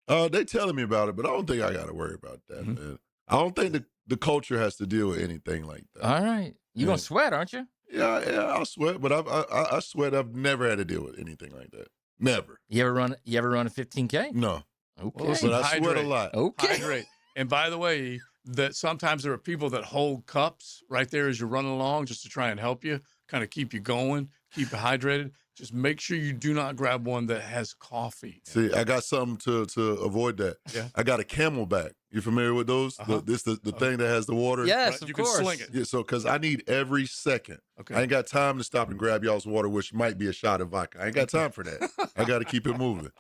They telling me about it, but I don't think I got to worry about that, man. I don't think the culture has to deal with anything like that. All right, you gonna sweat, aren't you? Yeah, I'll sweat, but I sweat. I've never had to deal with anything like that. Never. You ever run a 15K? No. Okay. Well, listen, but I sweat a hydrate. lot. Okay. Hydrate. And by the way, that sometimes there are people that hold cups right there as you're running along just to try and help you, kind of keep you going, keep you hydrated. Just make sure you do not grab one that has coffee. See, I got something to avoid that. Yeah. I got a Camelback. You familiar with those? The thing that has the water. Yes, Right, of course. can sling it. Yeah, so because I need every second. Okay. I ain't got time to stop and grab y'all's water, which might be a shot of vodka. I ain't got time for that. I got to keep it moving.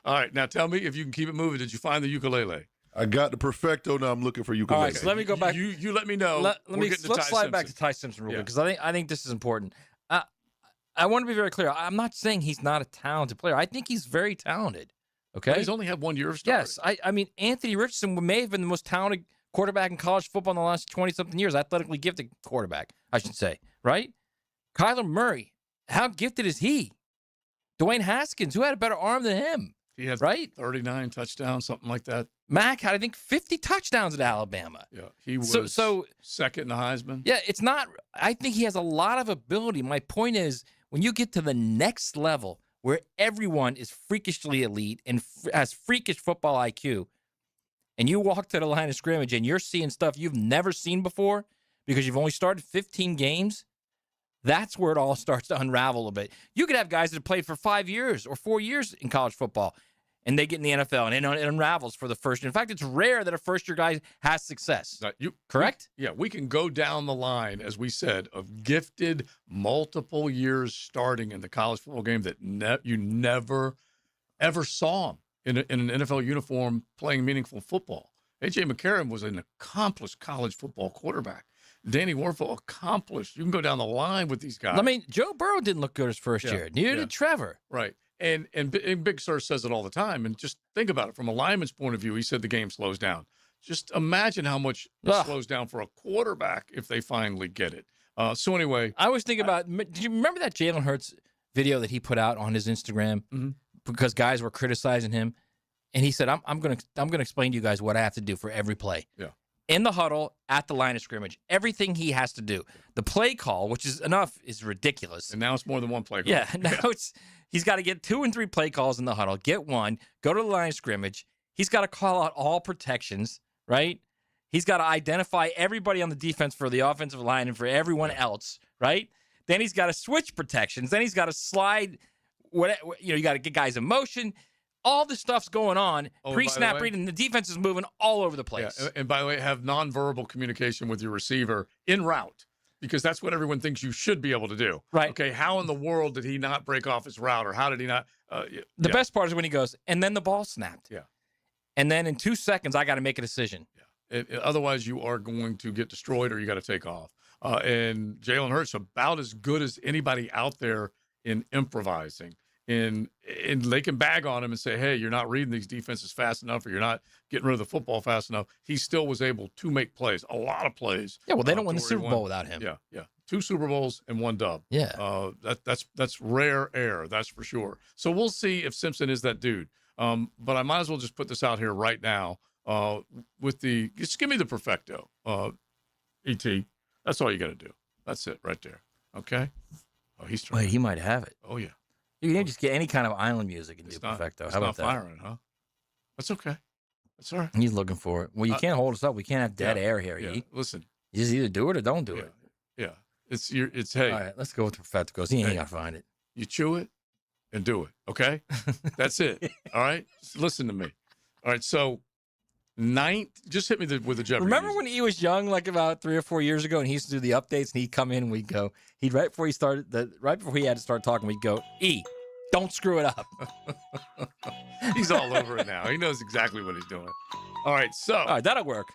All right. Now tell me if you can keep it moving. Did you find the ukulele? I got the perfecto. Now I'm looking for All ukulele. right, so let me go back. You let me know. Let's slide back to Ty Simpson real quick because I think this is important. I want to be very clear. I'm not saying he's not a talented player. I think he's very talented. Okay, But he's only had 1 year of starting. yes. I mean, Anthony Richardson may have been the most talented quarterback in college football in the last 20-something years. Athletically gifted quarterback, I should say. Right? Kyler Murray, how gifted is he? Dwayne Haskins, who had a better arm than him? He had right? 39 touchdowns, something like that. Mac had, I think, 50 touchdowns at Alabama. Yeah, he was so second in the Heisman. Yeah, it's not. I think he has a lot of ability. My point is, when you get to the next level where everyone is freakishly elite and has freakish football IQ, and you walk to the line of scrimmage and you're seeing stuff you've never seen before because you've only started 15 games, that's where it all starts to unravel a bit. You could have guys that have played for 5 years or 4 years in college football, and they get in the NFL, and it unravels for the first year. In fact, it's rare that a first-year guy has success. Correct? We can go down the line, as we said, of gifted multiple years starting in the college football game that you never, ever saw him in an NFL uniform playing meaningful football. A.J. McCarron was an accomplished college football quarterback. Danny Warfel accomplished. You can go down the line with these guys. I mean, Joe Burrow didn't look good his first year. Neither did Trevor. Right. And Big Sur says it all the time. And just think about it from a lineman's point of view. He said the game slows down. Just imagine how much it slows down for a quarterback if they finally get it. So anyway, I was thinking about. Did you remember that Jalen Hurts video that he put out on his Instagram because guys were criticizing him, and he said, "I'm gonna explain to you guys what I have to do for every play." Yeah. In the huddle, at the line of scrimmage, everything he has to do. The play call, which is enough, is ridiculous. And now it's more than one play call. Yeah, now he's got to get 2 and 3 play calls in the huddle. Get one, go to the line of scrimmage. He's got to call out all protections, right? He's got to identify everybody on the defense for the offensive line and for everyone else, right? Then he's got to switch protections. Then he's got to slide. You got to get guys in motion. All this stuff's going on, pre-snap read, and the defense is moving all over the place. Yeah, and by the way, have nonverbal communication with your receiver en route, because that's what everyone thinks you should be able to do. Right. Okay, how in the world did he not break off his route, or how did he not? The best part is when he goes, and then the ball snapped. Yeah. And then in 2 seconds, I got to make a decision. Otherwise, you are going to get destroyed, or you got to take off. And Jalen Hurts about as good as anybody out there in improvising. And they can bag on him and say, hey, you're not reading these defenses fast enough, or you're not getting rid of the football fast enough. He still was able to make plays, a lot of plays. Yeah, well, they don't win the Super Bowl without him. Yeah. 2 Super Bowls and 1 dub. Yeah. That's rare air, that's for sure. So we'll see if Simpson is that dude. But I might as well just put this out here right now. Just give me the perfecto, ET. That's all you got to do. That's it right there. Okay. Oh, he's trying. Wait, he might have it. Oh yeah. You can just get any kind of island music and do perfecto. How about that? Firing, huh? That's okay. That's all right. He's looking for it. Well, you can't hold us up. We can't have dead air here. Yeah. Listen. You just either do it or don't do it. Yeah. It's hey. All right, let's go with perfecto because he ain't gonna find it. You chew it and do it. Okay. That's it. All right. Just listen to me. All right. So. Just hit me with the Jeopardy. Remember when he was young, like about 3 or 4 years ago, and he used to do the updates, and he'd come in and we'd go, right before he had to start talking, we'd go, E, don't screw it up. He's all over it now. He knows exactly what he's doing. All right, that'll work.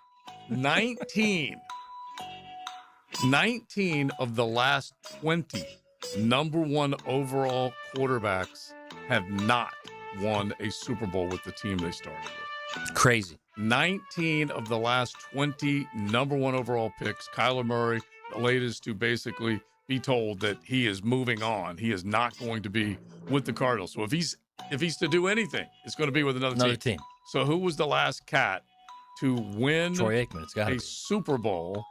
19 of the last 20 number one overall quarterbacks have not won a Super Bowl with the team they started with. Crazy. 19 of the last 20 number one overall picks. Kyler Murray, the latest to basically be told that he is moving on. He is not going to be with the Cardinals. So if he's to do anything, it's going to be with another team. So who was the last cat to win Troy Aikman? It's got a Super Bowl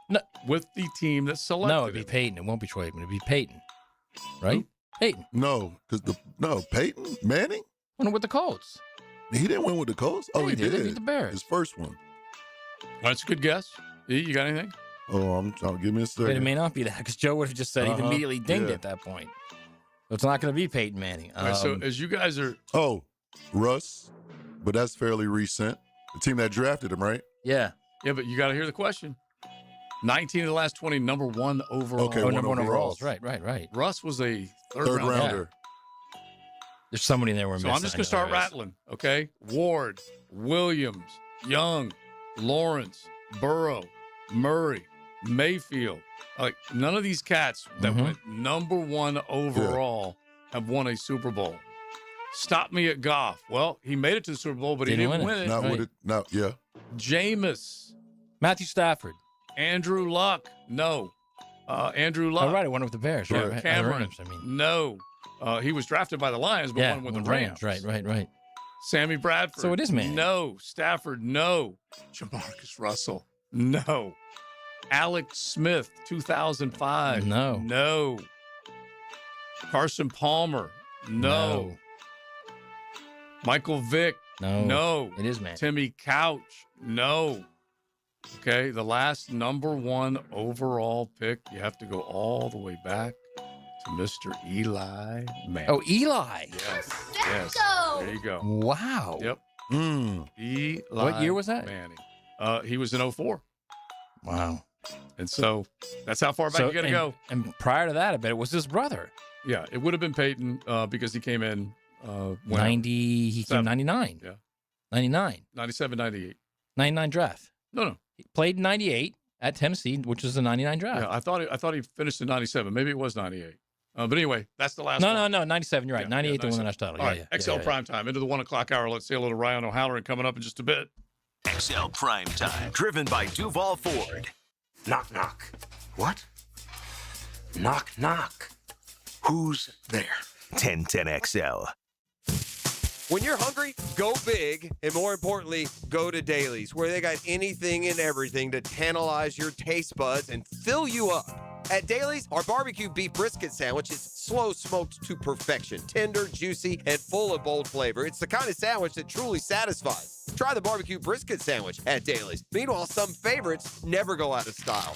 with the team that selected No, it'd be Peyton. It won't be Troy Aikman. It'd be Peyton. Right? Peyton. No, Peyton Manning? Won with the Colts. He didn't win with the Colts? Oh, he did. They beat the Bears. His first one. That's a good guess. You got anything? Oh, I'm trying to give me a second. But it may not be that because Joe would have just said he'd immediately dinged at that point. So it's not going to be Peyton Manning. All right, so as you guys are... Oh, Russ, but that's fairly recent. The team that drafted him, right? Yeah. Yeah, but you got to hear the question. 19 of the last 20 number one overall. Okay, number one overalls. Right. Russ was a third rounder. Yeah. There's somebody in there we're missing. So I'm just going to start rattling, okay? Ward, Williams, Young, Lawrence, Burrow, Murray, Mayfield. Like, none of these cats that went number one overall have won a Super Bowl. Stop me at Goff. Well, he made it to the Super Bowl, but he didn't win it. Not with it. No, yeah. Jameis. Matthew Stafford. Andrew Luck. No. Andrew Luck. Oh, right. I won with the Bears. Right. Cameron. Rams, No. He was drafted by the Lions, but won with the Rams. Right. Sammy Bradford. So it is Manning. No. Stafford. No. Jamarcus Russell. No. Alex Smith, 2005. No. Carson Palmer. No. Michael Vick. No. It is Manning. Timmy Couch. No. Okay, the last number one overall pick, you have to go all the way back to Mr. Eli Manning. Oh, Eli. Yes. There you go. Wow. Yep. Eli. What year was that? Manning. He was in 04. Wow. And so that's how far back you got to go. And prior to that, I bet it was his brother. Yeah, it would have been Peyton because he came in when 90. He came 99. Yeah. 99. 97, 98. 99 draft. No. He played in 98 at Tennessee, which was the 99 draft. Yeah, I thought he finished in 97. Maybe it was 98. But anyway, that's the last one. No, 97. You're right. 98 to win the national title. All right, XL Primetime into the 1 o'clock hour. Let's say a little Ryan O'Halloran coming up in just a bit. XL Primetime, driven by Duval Ford. Knock, knock. What? Knock, knock. Who's there? 1010XL. When you're hungry, go big, and more importantly, go to Dailies, where they got anything and everything to tantalize your taste buds and fill you up. At Dailies, our barbecue beef brisket sandwich is slow smoked to perfection, tender, juicy, and full of bold flavor. It's the kind of sandwich that truly satisfies. Try the barbecue brisket sandwich at Dailies. Meanwhile, some favorites never go out of style.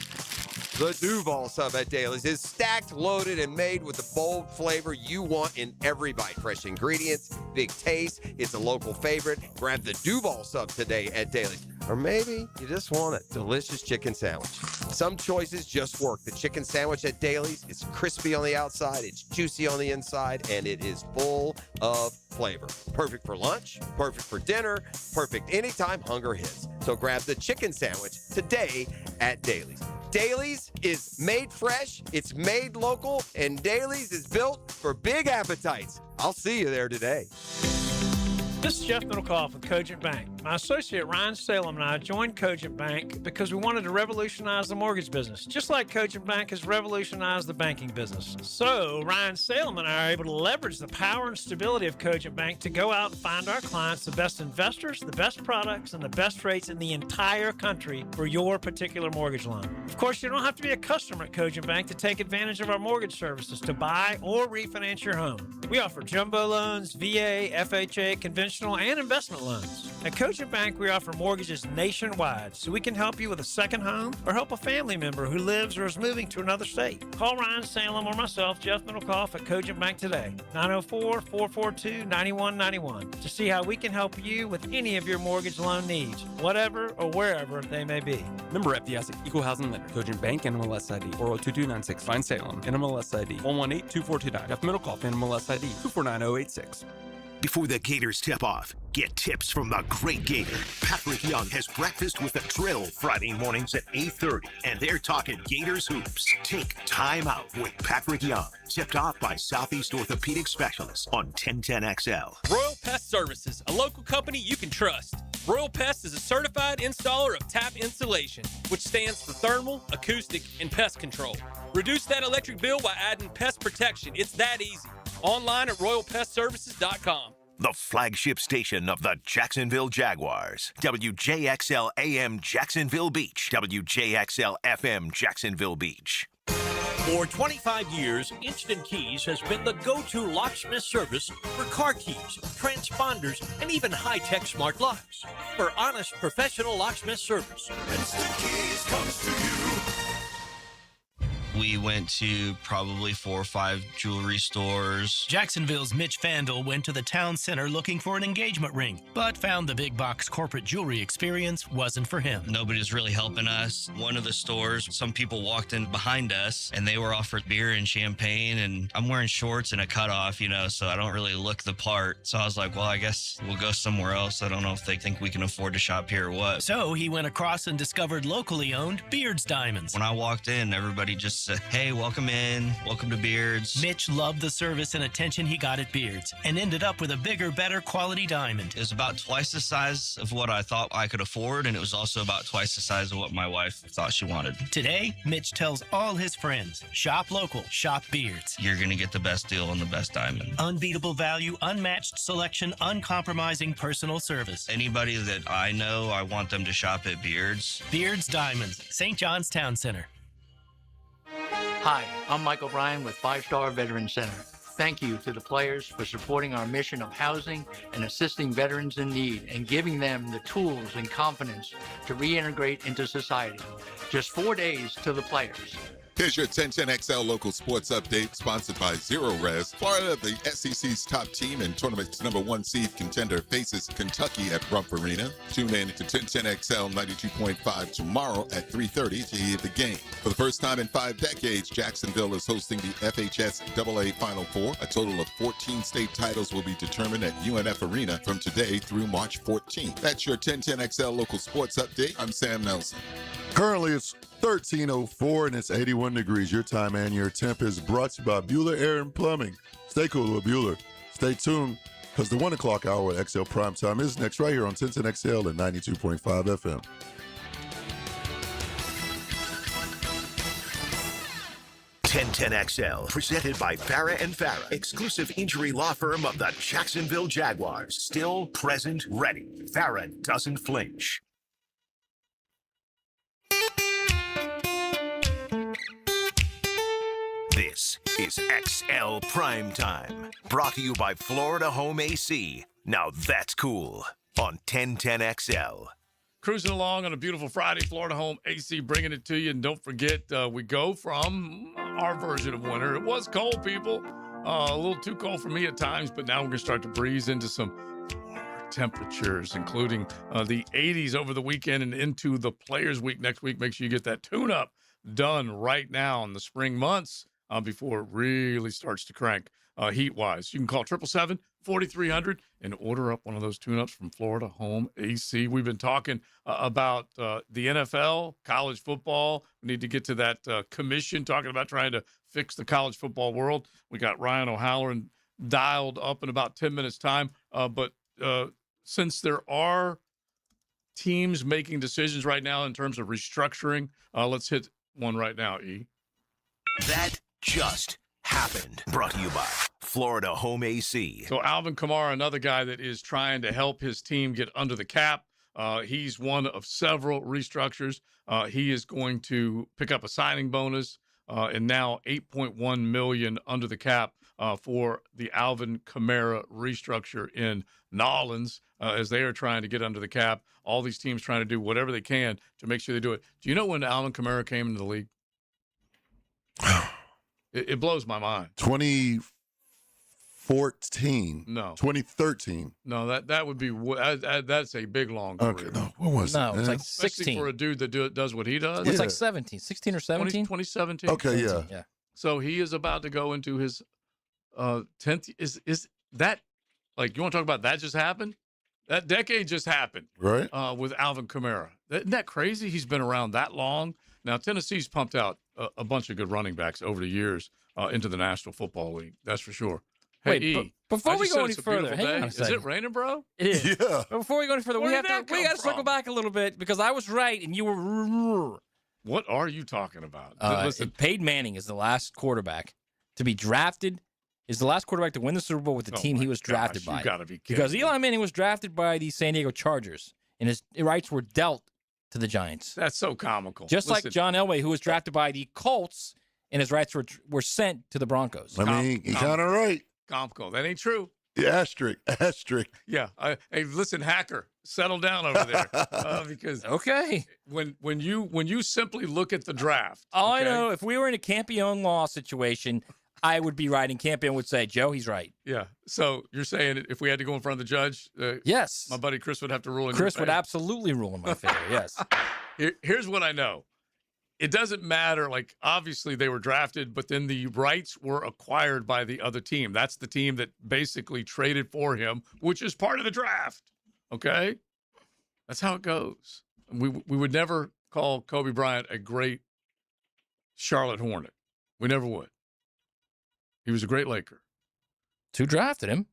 The Duval sub at Dailies is stacked, loaded, and made with the bold flavor you want in every bite. Fresh ingredients, big taste. It's a local favorite. Grab the Duval sub today at Dailies. Or maybe you just want a delicious chicken sandwich. Some choices just work. The chicken sandwich at Dailies is crispy on the outside, it's juicy on the inside, and it is full of flavor. Perfect for lunch, perfect for dinner, perfect anytime hunger hits. So grab the chicken sandwich today at Dailies. Dailies is made fresh, it's made local, and Dailies is built for big appetites. I'll see you there today. This is Jeff Middlecoff with Cogent Bank. My associate Ryan Salem and I joined Cogent Bank because we wanted to revolutionize the mortgage business, just like Cogent Bank has revolutionized the banking business. So Ryan Salem and I are able to leverage the power and stability of Cogent Bank to go out and find our clients the best investors, the best products, and the best rates in the entire country for your particular mortgage loan. Of course, you don't have to be a customer at Cogent Bank to take advantage of our mortgage services to buy or refinance your home. We offer jumbo loans, VA, FHA, conventional, and investment loans. At Cogent Bank, we offer mortgages nationwide, so we can help you with a second home or help a family member who lives or is moving to another state. Call Ryan Salem or myself, Jeff Middlecoff, at Cogent Bank today, 904-442-9191, to see how we can help you with any of your mortgage loan needs, whatever or wherever they may be. Member FDIC, Equal Housing Lender, Cogent Bank, NMLS ID 402296, Ryan Salem, NMLS ID 1182429, Jeff Middlecoff, NMLS ID 249086. Before the Gators tip off, get tips from the great Gator. Patrick Young has breakfast with the Drill Friday mornings at 8:30, and they're talking Gators hoops. Take time out with Patrick Young, tipped off by Southeast Orthopedic Specialists on 1010XL. Royal Pest Services, a local company you can trust. Royal Pest is a certified installer of tap insulation, which stands for thermal, acoustic, and pest control. Reduce that electric bill by adding pest protection. It's that easy. Online at royalpestservices.com. The flagship station of the Jacksonville Jaguars. WJXL AM Jacksonville Beach. WJXL FM Jacksonville Beach. For 25 years, Instant Keys has been the go-to locksmith service for car keys, transponders, and even high-tech smart locks. For honest, professional locksmith service, Instant Keys comes to you. We went to probably 4 or 5 jewelry stores. Jacksonville's Mitch Vandal went to the town center looking for an engagement ring, but found the big box corporate jewelry experience wasn't for him. Nobody was really helping us. One of the stores, some people walked in behind us and they were offered beer and champagne, and I'm wearing shorts and a cutoff, so I don't really look the part. So I was like, well, I guess we'll go somewhere else. I don't know if they think we can afford to shop here or what. So he went across and discovered locally owned Beards Diamonds. When I walked in, everybody just said, hey, welcome in. Welcome to Beards. Mitch loved the service and attention he got at Beards and ended up with a bigger, better quality diamond. It was about twice the size of what I thought I could afford, and it was also about twice the size of what my wife thought she wanted. Today, Mitch tells all his friends, shop local, shop Beards. You're going to get the best deal on the best diamond. Unbeatable value, unmatched selection, uncompromising personal service. Anybody that I know, I want them to shop at Beards. Beards Diamonds, St. John's Town Center. Hi, I'm Michael Bryan with 5 Star Veteran Center. Thank you to the players for supporting our mission of housing and assisting veterans in need and giving them the tools and confidence to reintegrate into society. Just 4 days to the players. Here's your 1010XL local sports update, sponsored by Zero Res. Florida, the SEC's top team and tournament's #1 seed contender, faces Kentucky at Rupp Arena. Tune in to 1010XL 92.5 tomorrow at 3:30 to hear the game. For the first time in 5 decades, Jacksonville is hosting the FHS AA Final Four. A total of 14 state titles will be determined at UNF Arena from today through March 14th. That's your 1010XL local sports update. I'm Sam Nelson. Currently, it's 13:04 and it's 81 degrees. Your time and your temp is brought to you by Bueller Air and Plumbing. Stay cool with Bueller. Stay tuned, because the 1 o'clock hour at XL Primetime is next right here on 1010XL and 92.5 FM. XL, presented by Farah and Farah, exclusive injury law firm of the Jacksonville Jaguars. Still, present, ready. Farah doesn't flinch. This is XL Primetime, brought to you by Florida Home AC. Now that's cool on 1010XL. Cruising along on a beautiful Friday, Florida Home AC bringing it to you. And don't forget, we go from our version of winter. It was cold, people. A little too cold for me at times, but now we're going to start to breeze into some warmer temperatures, including the 80s over the weekend and into the Players Week next week. Make sure you get that tune-up done right now in the spring months before it really starts to crank heat-wise. You can call 777-4300 and order up one of those tune-ups from Florida Home AC. We've been talking about the NFL, college football. We need to get to that commission talking about trying to fix the college football world. We got Ryan O'Halloran dialed up in about 10 minutes' time. But since there are teams making decisions right now in terms of restructuring. Let's hit one right now, E. That just happened. Brought to you by Florida Home AC. So Alvin Kamara, another guy that is trying to help his team get under the cap. He's one of several restructures. He is going to pick up a signing bonus and now $8.1 million under the cap for the Alvin Kamara restructure in Nolans as they are trying to get under the cap. All these teams trying to do whatever they can to make sure they do it. Do you know when Alvin Kamara came into the league? It blows my mind. 2014. No. 2013. No, that would be that's a big long career. Okay, no. What was it? No, it's like Especially 16. for a dude that does what he does. It's like 17, 16 or 17. 2017. Okay, yeah. Yeah. So he is about to go into his 10th. Is that like you want to talk about that just happened? That decade just happened, Right. with Alvin Kamara. Isn't that crazy? He's been around that long. Now Tennessee's pumped out a bunch of good running backs over the years into the National Football League. That's for sure. Hey, Wait, E, before I we just go said any it's a further, beautiful hang on day. a Is second. it raining, bro? It is. Yeah. But before we go any further, Where we did that got to come circle from? back a little bit because I was right and you were. What are you talking about? Listen, Peyton Manning is the last quarterback to be drafted. Is the last quarterback to win the Super Bowl with the team he was drafted by. You got to be kidding. Because Eli Manning was drafted by the San Diego Chargers, and his rights were dealt to the Giants. That's so comical. Just Listen, like John Elway, who was drafted by the Colts, and his rights were sent to the Broncos. I mean, he kind of right. comical. That ain't true. Yeah, asterisk. Yeah. Hey, listen, hacker, settle down over there. Because Okay. when you simply look at the draft, All I okay? know, if we were in a Campione law situation, I would be right, and Campione would say, Joe, he's right. Yeah. So you're saying if we had to go in front of the judge, Yes. my buddy Chris would have to rule in Chris your would favor. absolutely rule in my favor, yes. Here's what I know. It doesn't matter. Like, obviously, they were drafted, but then the rights were acquired by the other team. That's the team that basically traded for him, which is part of the draft. Okay? That's how it goes. We would never call Kobe Bryant a great Charlotte Hornet. We never would. He was a great Laker. Who drafted him?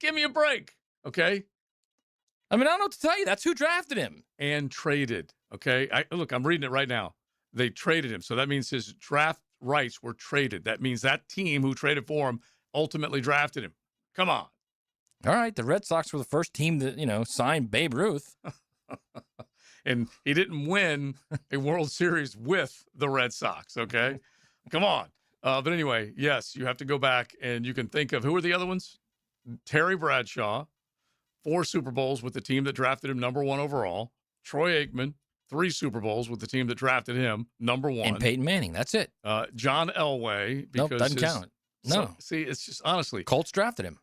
Give me a break. Okay? I mean, I don't know what to tell you. That's who drafted him. And traded. Okay? Look, I'm reading it right now. They traded him. So that means his draft rights were traded. That means that team who traded for him ultimately drafted him. Come on. All right. The Red Sox were the first team that, signed Babe Ruth. And he didn't win a World Series with the Red Sox. Okay? Come on. But anyway, yes, you have to go back and you can think of who are the other ones? Terry Bradshaw, 4 Super Bowls with the team that drafted him number 1 overall. Troy Aikman, 3 Super Bowls with the team that drafted him number 1. And Peyton Manning. That's it. John Elway. Nope, Because doesn't count. No. See, it's just honestly. Colts drafted him.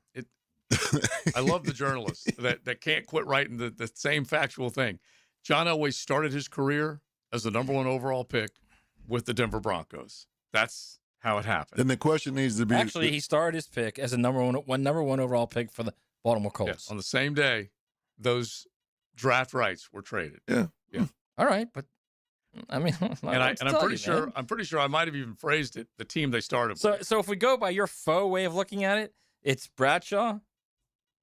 I love the journalists that can't quit writing the same factual thing. John Elway started his career as the number 1 overall pick with the Denver Broncos. That's how it happened. Then the question needs to be Actually, he started his pick as a number one overall pick for the Baltimore Colts. Yeah, on the same day, those draft rights were traded. Yeah. All right, but I mean, I'm pretty sure I might have even phrased it the team they started with. So if we go by your faux way of looking at it, it's Bradshaw,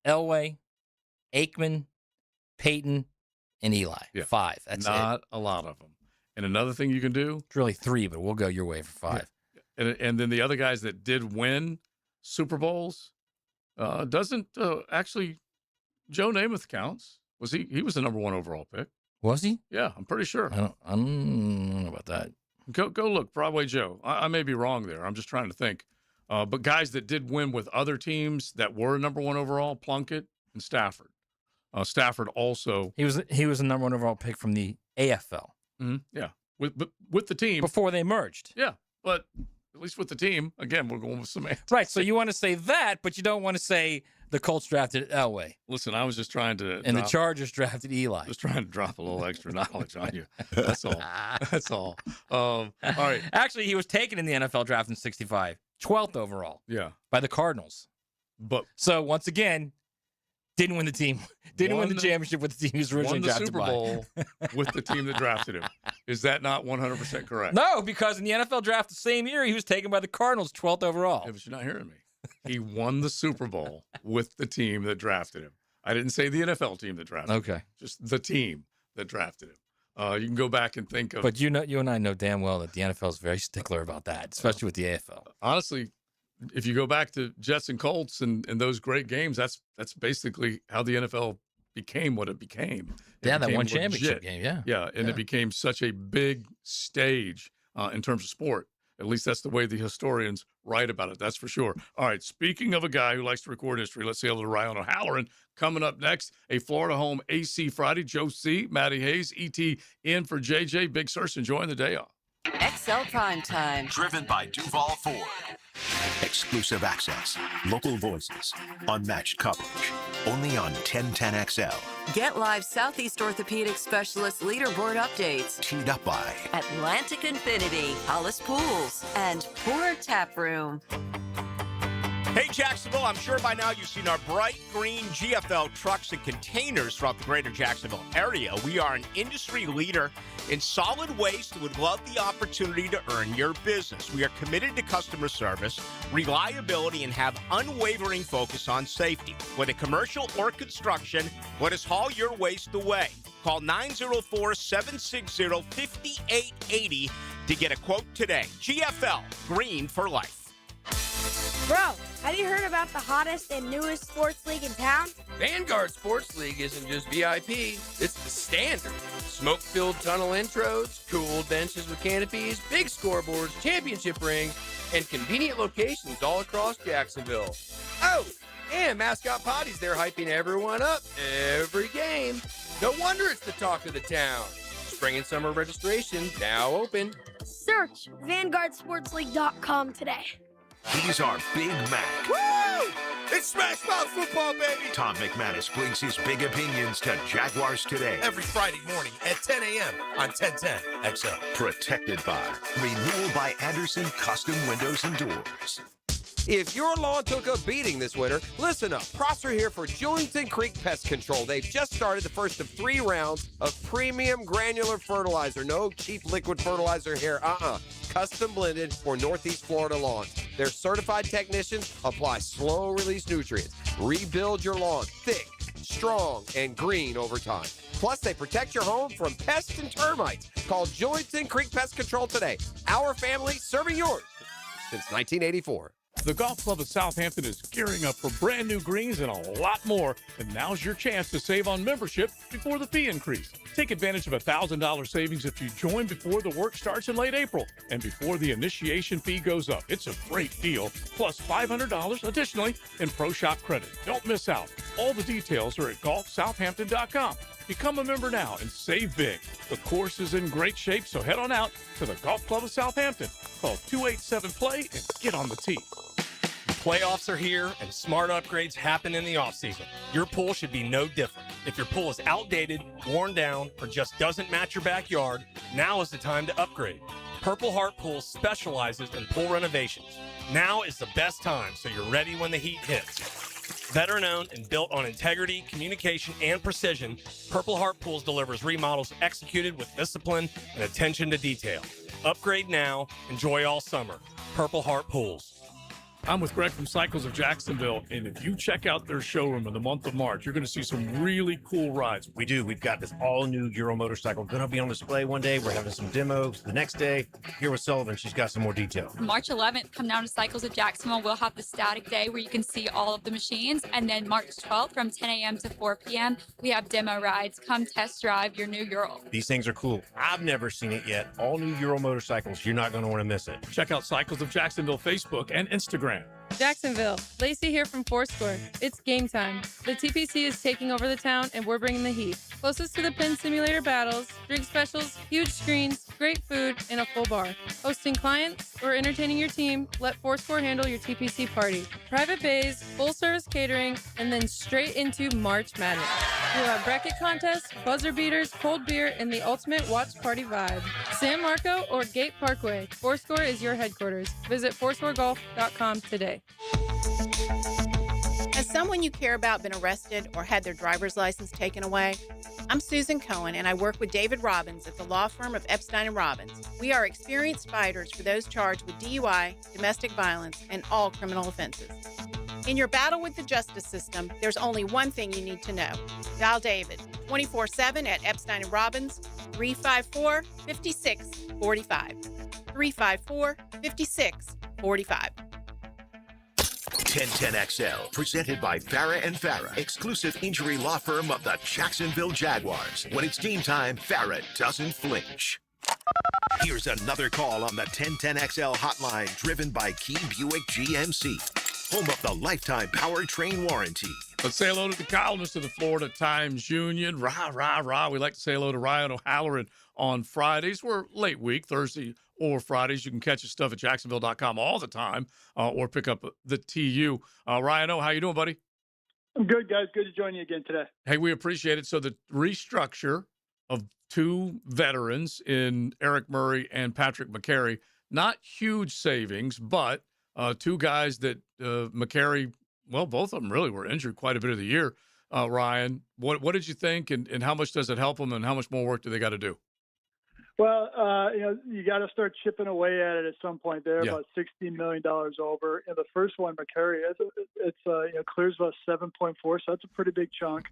Elway, Aikman, Peyton, and Eli. Yeah. 5. That's not it. a lot of them. And another thing you can do, It's really 3, but we'll go your way for 5. and then the other guys that did win Super Bowls, doesn't actually Joe Namath counts. He was the number 1 overall pick. Was he? Yeah, I'm pretty sure. I don't know about that. Go look, Broadway Joe. I may be wrong there. I'm just trying to think. But guys that did win with other teams that were number 1 overall, Plunkett and Stafford. Stafford also. He was the number 1 overall pick from the AFL. Yeah, with the team before they merged. Yeah, but at least with the team, again, we're going with semantics. Right. So you want to say that, but you don't want to say the Colts drafted Elway. Listen, I was just trying to. And the Chargers drafted Eli. Just trying to drop a little extra knowledge on you. That's all. That's all. All right. Actually, he was taken in the NFL draft in '65, 12th overall. Yeah. By the Cardinals. But so once again, didn't win the team. Didn't win the championship with the team he was originally drafted by. Won the Super Bowl with the team that drafted him. Is that not 100% correct? No, because in the NFL draft the same year, he was taken by the Cardinals, 12th overall. Yeah, but you're not hearing me. He won the Super Bowl with the team that drafted him. I didn't say the NFL team that drafted him. Okay. Just the team that drafted him. You can go back and think of. But you and I know damn well that the NFL is very stickler about that, especially with the AFL. Honestly, if you go back to Jets and Colts and those great games, that's basically how the NFL became what it became. That one became championship legit. game, yeah. Yeah, and it became such a big stage in terms of sport. At least that's the way the historians write about it. That's for sure. All right, speaking of a guy who likes to record history, let's see a little Ryan O'Halloran coming up next. A Florida Home AC Friday. Joe C., Matty Hayes, ET in for JJ. Big Surse enjoying the day off. XL Primetime. Driven by Duval Ford. Exclusive access, local voices, unmatched coverage. Only on 1010XL. Get live Southeast Orthopedic Specialist leaderboard updates. Teed up by Atlantic Infinity, Hollis Pools, and Poor Tap Room. Hey, Jacksonville, I'm sure by now you've seen our bright green GFL trucks and containers throughout the greater Jacksonville area. We are an industry leader in solid waste and would love the opportunity to earn your business. We are committed to customer service, reliability, and have unwavering focus on safety. Whether commercial or construction, let us haul your waste away. Call 904-760-5880 to get a quote today. GFL, green for life. Bro, have you heard about the hottest and newest sports league in town? Vanguard Sports League isn't just VIP, it's the standard. Smoke-filled tunnel intros, cool benches with canopies, big scoreboards, championship rings, and convenient locations all across Jacksonville. Oh, and Mascot Potty's there hyping everyone up every game. No wonder it's the talk of the town. Spring and summer registration now open. Search VanguardSportsLeague.com today. He's our Big Mac. Woo! It's Smash Mouth football, baby! Tom McManus brings his big opinions to Jaguars Today. Every Friday morning at 10 a.m. on 1010 XL. Protected by Renewal by Anderson Custom Windows and Doors. If your lawn took a beating this winter, listen up. Prosser here for Julington Creek Pest Control. They've just started the first of 3 rounds of premium granular fertilizer. No cheap liquid fertilizer here. Custom blended for Northeast Florida lawns. Their certified technicians apply slow-release nutrients. Rebuild your lawn thick, strong, and green over time. Plus, they protect your home from pests and termites. Call Julington Creek Pest Control today. Our family serving yours since 1984. The Golf Club of Southampton is gearing up for brand new greens and a lot more, and now's your chance to save on membership before the fee increase. Take advantage of $1,000 savings if you join before the work starts in late April and before the initiation fee goes up. It's a great deal, plus $500 additionally in Pro Shop credit. Don't miss out. All the details are at golfsouthampton.com. Become a member now and save big. The course is in great shape, so head on out to the Golf Club of Southampton. Call 287-PLAY and get on the tee. The playoffs are here, and smart upgrades happen in the offseason. Your pool should be no different. If your pool is outdated, worn down, or just doesn't match your backyard, now is the time to upgrade. Purple Heart Pools specializes in pool renovations. Now is the best time, so you're ready when the heat hits. Veteran-owned and built on integrity, communication, and precision, Purple Heart Pools delivers remodels executed with discipline and attention to detail. Upgrade now, enjoy all summer. Purple Heart Pools. I'm with Greg from Cycles of Jacksonville, and if you check out their showroom in the month of March, you're going to see some really cool rides. We do. We've got this all-new Euro motorcycle going to be on display one day. We're having some demos the next day. Here with Sullivan, she's got some more detail. March 11th, come down to Cycles of Jacksonville. We'll have the static day where you can see all of the machines. And then March 12th from 10 a.m. to 4 p.m., we have demo rides. Come test drive your new Euro. These things are cool. I've never seen it yet. All-new Euro motorcycles. You're not going to want to miss it. Check out Cycles of Jacksonville Facebook and Instagram. Jacksonville, Lacey here from Fourscore. It's game time. The TPC is taking over the town and we're bringing the heat. Closest to the pin simulator battles, drink specials, huge screens, great food, and a full bar. Hosting clients or entertaining your team, let Fourscore handle your TPC party. Private bays, full service catering, and then straight into March Madness. We'll have bracket contests, buzzer beaters, cold beer, and the ultimate watch party vibe. San Marco or Gate Parkway, Fourscore is your headquarters. Visit fourscoregolf.com today. Has someone you care about been arrested or had their driver's license taken away? I'm Susan Cohen, and I work with David Robbins at the law firm of Epstein & Robbins. We are experienced fighters for those charged with DUI, domestic violence, and all criminal offenses. In your battle with the justice system, there's only one thing you need to know. Dial David 24/7 at Epstein & Robbins, 354-5645. 354-5645. 1010XL, presented by Farah and Farah, exclusive injury law firm of the Jacksonville Jaguars. When it's game time, Farah doesn't flinch. Here's another call on the 1010XL hotline, driven by Key Buick GMC, home of the lifetime powertrain warranty. Let's say hello to the columnist of the Florida Times Union. Rah, rah, rah. We like to say hello to Ryan O'Halloran on Fridays. We're late week, Thursday or Fridays. You can catch his stuff at jacksonville.com all the time, or pick up the TU. Ryan O, how you doing, buddy? I'm good, guys. Good to join you again today. Hey, we appreciate it. So the restructure of two veterans in Eric Murray and Patrick McCary, not huge savings, but two guys that McCary, well, both of them really were injured quite a bit of the year. Ryan, what did you think, and how much does it help them, and how much more work do they got to do? Well, you got to start chipping away at it at some point. They're about $16 million over. And the first one, McCary, clears about 7.4, so that's a pretty big chunk.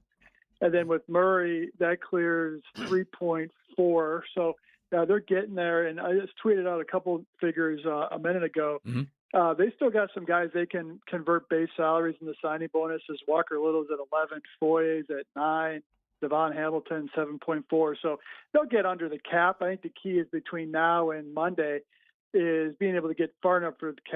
And then with Murray, that clears 3.4. So they're getting there. And I just tweeted out a couple figures a minute ago. Mm-hmm. They still got some guys they can convert base salaries into signing bonuses. Walker Little's at 11, Foy's at 9, Devon Hamilton 7.4. So they'll get under the cap. I think the key is between now and Monday is being able to get far enough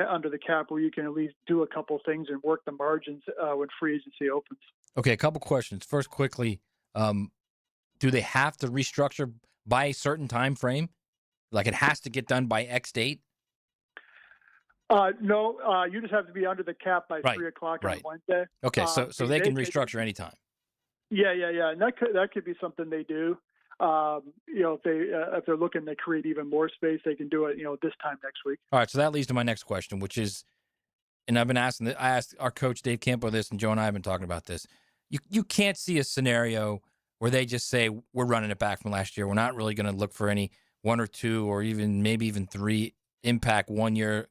under the cap where you can at least do a couple things and work the margins when free agency opens. Okay, a couple questions. First, quickly, do they have to restructure by a certain time frame? Like it has to get done by X date? No, you just have to be under the cap by 3 o'clock on Wednesday. Okay, so they can restructure anytime. Yeah, and that could be something they do. If they're looking to create even more space, they can do it. This time next week. All right, so that leads to my next question, which is, and I've been asking. I asked our coach Dave Campo this, and Joe and I have been talking about this. You can't see a scenario where they just say we're running it back from last year. We're not really going to look for any one or two or maybe even three impact 1 year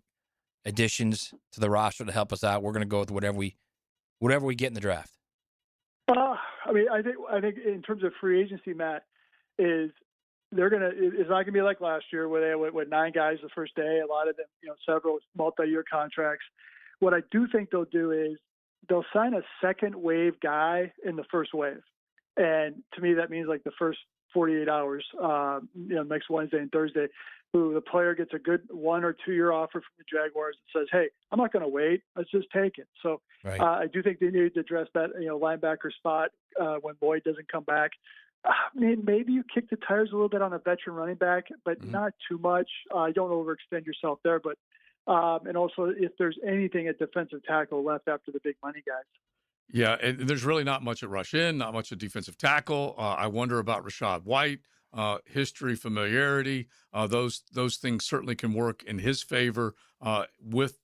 additions to the roster to help us out. We're going to go with whatever we get in the draft. I think in terms of free agency, Matt, it's not gonna be like last year where they went with 9 guys the first day. A lot of them, several multi-year contracts. What I do think they'll do is they'll sign a second wave guy in the first wave, and to me that means like the first 48 hours, next Wednesday and Thursday, who the player gets a good 1 or 2 year offer from the Jaguars and says, hey, I'm not going to wait. Let's just take it. So I do think they need to address that, linebacker spot when Lloyd doesn't come back. Maybe you kick the tires a little bit on a veteran running back, but not too much. Don't overextend yourself there. But and also if there's anything at defensive tackle left after the big money guys. Yeah, and there's really not much at rush in, not much at defensive tackle. I wonder about Rashad White. History, familiarity, those things certainly can work in his favor with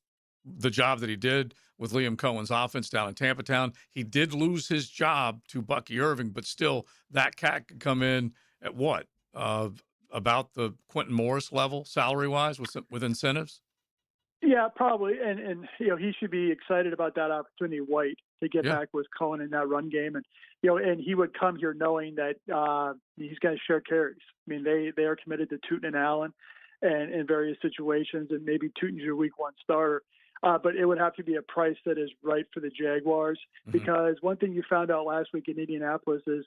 the job that he did with Liam Cohen's offense down in Tampa Town. He did lose his job to Bucky Irving, but still that cat could come in at what? About the Quentin Morris level salary-wise with incentives? Yeah, probably. And he should be excited about that opportunity, White, to get back with Cohen in that run game. And, and he would come here knowing that these guys share carries. I mean, they are committed to Tootin and Allen and in various situations, and maybe Tootin's your week 1 starter. But it would have to be a price that is right for the Jaguars, because one thing you found out last week in Indianapolis is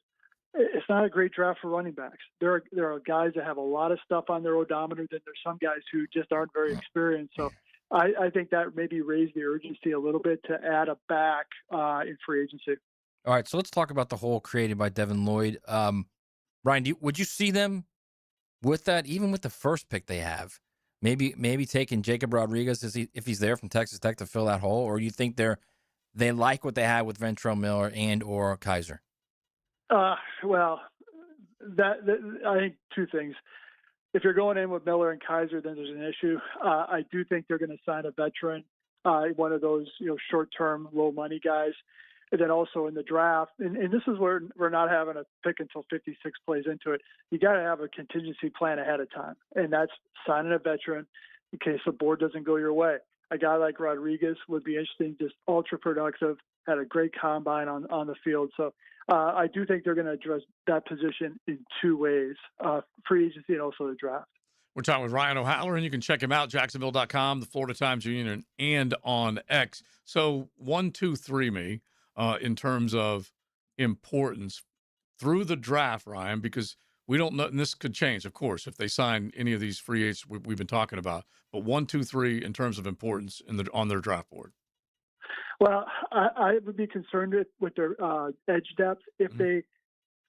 it's not a great draft for running backs. There are guys that have a lot of stuff on their odometer, then there's some guys who just aren't very experienced. So I think that maybe raised the urgency a little bit to add a back in free agency. All right, so let's talk about the hole created by Devin Lloyd. Ryan, would you see them with that, even with the first pick they have? Maybe taking Jacob Rodriguez if he's there from Texas Tech to fill that hole, or you think they like what they have with Ventrell Miller and or Kaiser? Well, that I think two things. If you're going in with Miller and Kaiser, then there's an issue. I do think they're going to sign a veteran, one of those short-term, low-money guys. And then also in the draft, and this is where we're not having a pick until 56 plays into it. You got to have a contingency plan ahead of time, and that's signing a veteran in case the board doesn't go your way. a guy like Rodriguez would be interesting, just ultra productive, had a great combine on the field. So I do think they're going to address that position in two ways, free agency and also the draft. We're talking with Ryan O'Halloran. You can check him out, Jacksonville.com, the Florida Times Union, and on X. So 1, 2, 3 me in terms of importance through the draft, Ryan, because we don't know, and this could change, of course, if they sign any of these free agents we've been talking about. But 1, 2, 3 in terms of importance on their draft board. Well, I would be concerned with their edge depth if they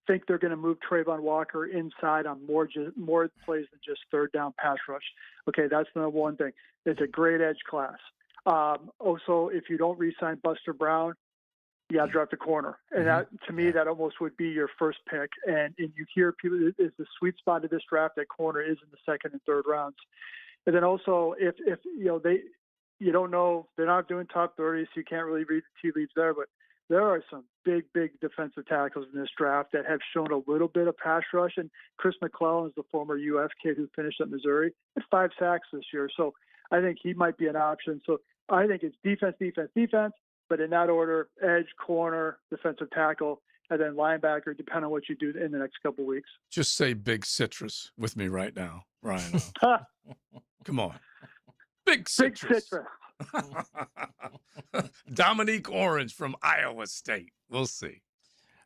think they're going to move Trayvon Walker inside on more plays than just third down pass rush. Okay, that's the one thing. It's a great edge class. Also, if you don't re-sign Buster Brown, you got to draft a corner. And that, to me, that almost would be your first pick. And you hear people, is the sweet spot of this draft at corner is in the second and third rounds. And then also, if you don't know, they're not doing top 30, so you can't really read the tea leaves there, but there are some big defensive tackles in this draft that have shown a little bit of pass rush. And Chris McClellan is the former UF kid who finished at Missouri with 5 sacks this year. So I think he might be an option. So I think it's defense, but in that order, edge, corner, defensive tackle, and then linebacker, depending on what you do in the next couple of weeks. Just say big citrus with me right now, Ryan. Come on. Big citrus. Dominique Orange from Iowa State. We'll see.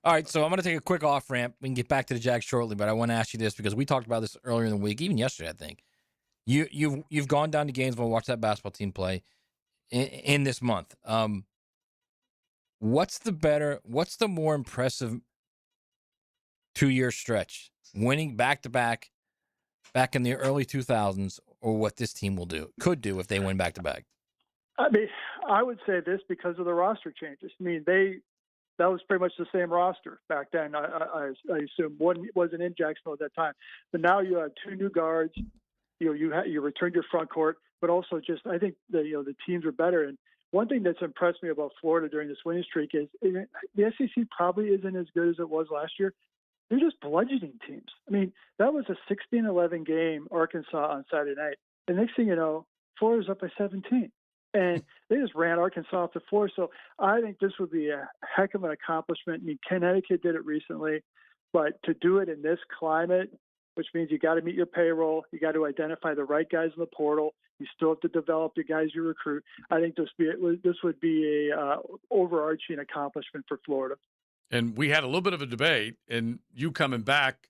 All right, so I'm going to take a quick off ramp. We can get back to the Jags shortly, but I want to ask you this because we talked about this earlier in the week, even yesterday, I think. You've gone down to Gainesville and watched that basketball team play in this month. What's the more impressive 2-year stretch? Winning back-to-back back in the early 2000s, or what this team could do if they win back-to-back? I mean, I would say this because of the roster changes. I mean, that was pretty much the same roster back then. I assume one wasn't in Jacksonville at that time, but now you have 2 new guards. You returned your front court, but also just I think the teams are better. And one thing that's impressed me about Florida during this winning streak is the SEC probably isn't as good as it was last year. They're just bludgeoning teams. I mean, that was a 16-11 game, Arkansas on Saturday night. The next thing you know, Florida's up by 17. And they just ran Arkansas off the floor. So I think this would be a heck of an accomplishment. I mean, Connecticut did it recently, but to do it in this climate, which means you got to meet your payroll, you got to identify the right guys in the portal, you still have to develop the guys you recruit. I think this would be a overarching accomplishment for Florida. And we had a little bit of a debate, and you coming back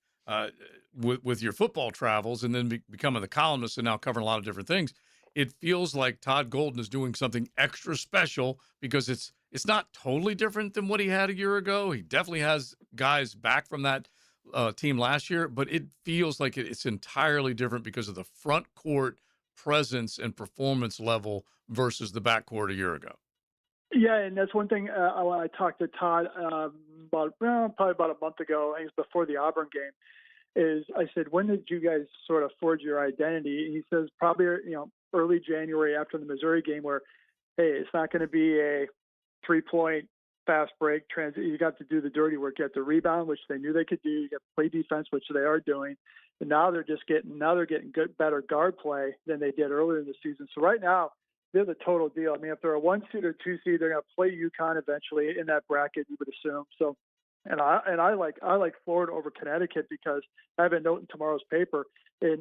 with your football travels and then becoming the columnist and now covering a lot of different things. It feels like Todd Golden is doing something extra special because it's not totally different than what he had a year ago. He definitely has guys back from that team last year, but it feels like it's entirely different because of the front court presence and performance level versus the backcourt a year ago. Yeah, and that's one thing I talked to Todd probably about a month ago, I think it was before the Auburn game, is I said, when did you guys sort of forge your identity? And he says probably, early January after the Missouri game where, hey, it's not going to be a 3-point fast break transit. You got to do the dirty work. You have to rebound, which they knew they could do. You got to play defense, which they are doing. And now they're getting better guard play than they did earlier in the season. So right now they're the total deal. I mean, if they're a 1 seed or 2 seed, they're going to play UConn eventually in that bracket, you would assume. So, and I like Florida over Connecticut because I have a note in tomorrow's paper.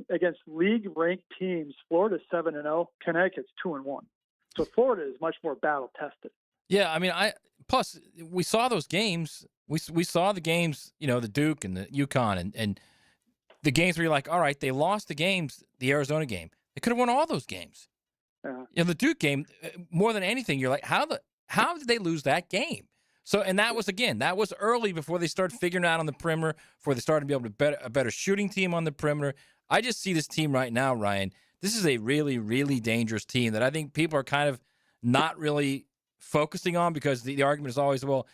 Against league-ranked teams, Florida's 7-0, Connecticut's 2-1. So Florida is much more battle-tested. Yeah, I mean, plus we saw those games. We saw the games, the Duke and the UConn, and the games where you're like, all right, they lost the games, the Arizona game. They could have won all those games. Yeah. The Duke game, more than anything, you're like, how did they lose that game? So, and that was early before they started figuring out on the perimeter, before they started to be able to bet a better shooting team on the perimeter. I just see this team right now, Ryan. This is a really, really dangerous team that I think people are kind of not really focusing on because the argument is always, well,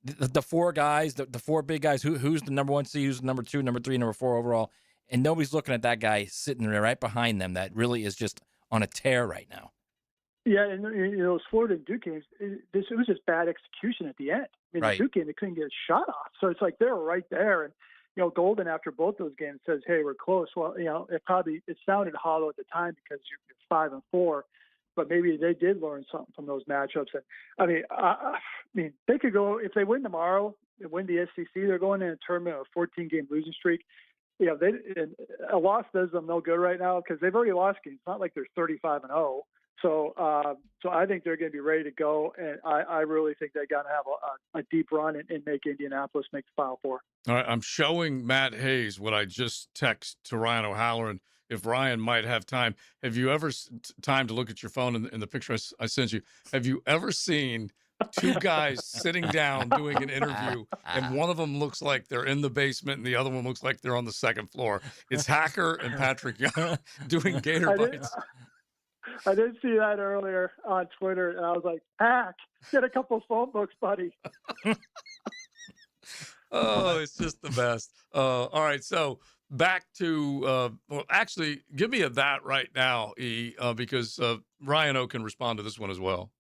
the 4 guys, the 4 big guys, who's the number 1 seed, who's the number 2, number 3, number 4 overall, and nobody's looking at that guy sitting there right behind them that really is just on a tear right now. Yeah, and those Florida and Duke games, it was just bad execution at the end. I mean, right. The Duke game, they couldn't get a shot off. So it's like they were right there. And, Golden after both those games says, hey, we're close. Well, it sounded hollow at the time because you're 5-4. but maybe they did learn something from those matchups. And I mean, they could go if they win tomorrow and win the SEC. They're going in a tournament of a 14-game losing streak. You know, a loss does them no good right now because they've already lost games. It's not like they're 35-0. So I think they're going to be ready to go, and I really think they're going to have a deep run and make Indianapolis make the Final Four. All right, I'm showing Matt Hayes what I just text to Ryan O'Halloran. If Ryan might have time, have you ever time to look at your phone in the picture I sent you? Have you ever seen two guys sitting down doing an interview, and one of them looks like they're in the basement, and the other one looks like they're on the second floor? It's Hacker and Patrick Young doing Gator Bites. I did see that earlier on Twitter, and I was like, Hack, get a couple phone books, buddy. Oh, it's just the best. All right, so back to well, actually, give me that right now, E, because Ryan O can respond to this one as well.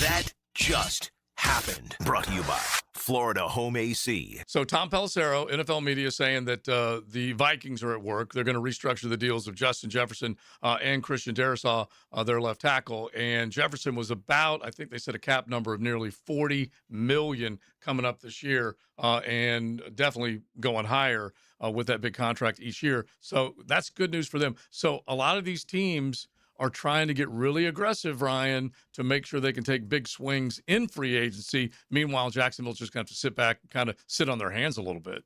That just happened. Brought to you by Florida Home AC. So Tom Pelissero, NFL media, saying that the Vikings are at work. They're going to restructure the deals of Justin Jefferson and Christian Darrisaw, their left tackle. And Jefferson was about, I think they said, a cap number of nearly $40 million coming up this year, and definitely going higher with that big contract each year. So that's good news for them. So a lot of these teams are trying to get really aggressive, Ryan, to make sure they can take big swings in free agency. Meanwhile, Jacksonville's just going to have to sit back, kind of sit on their hands a little bit.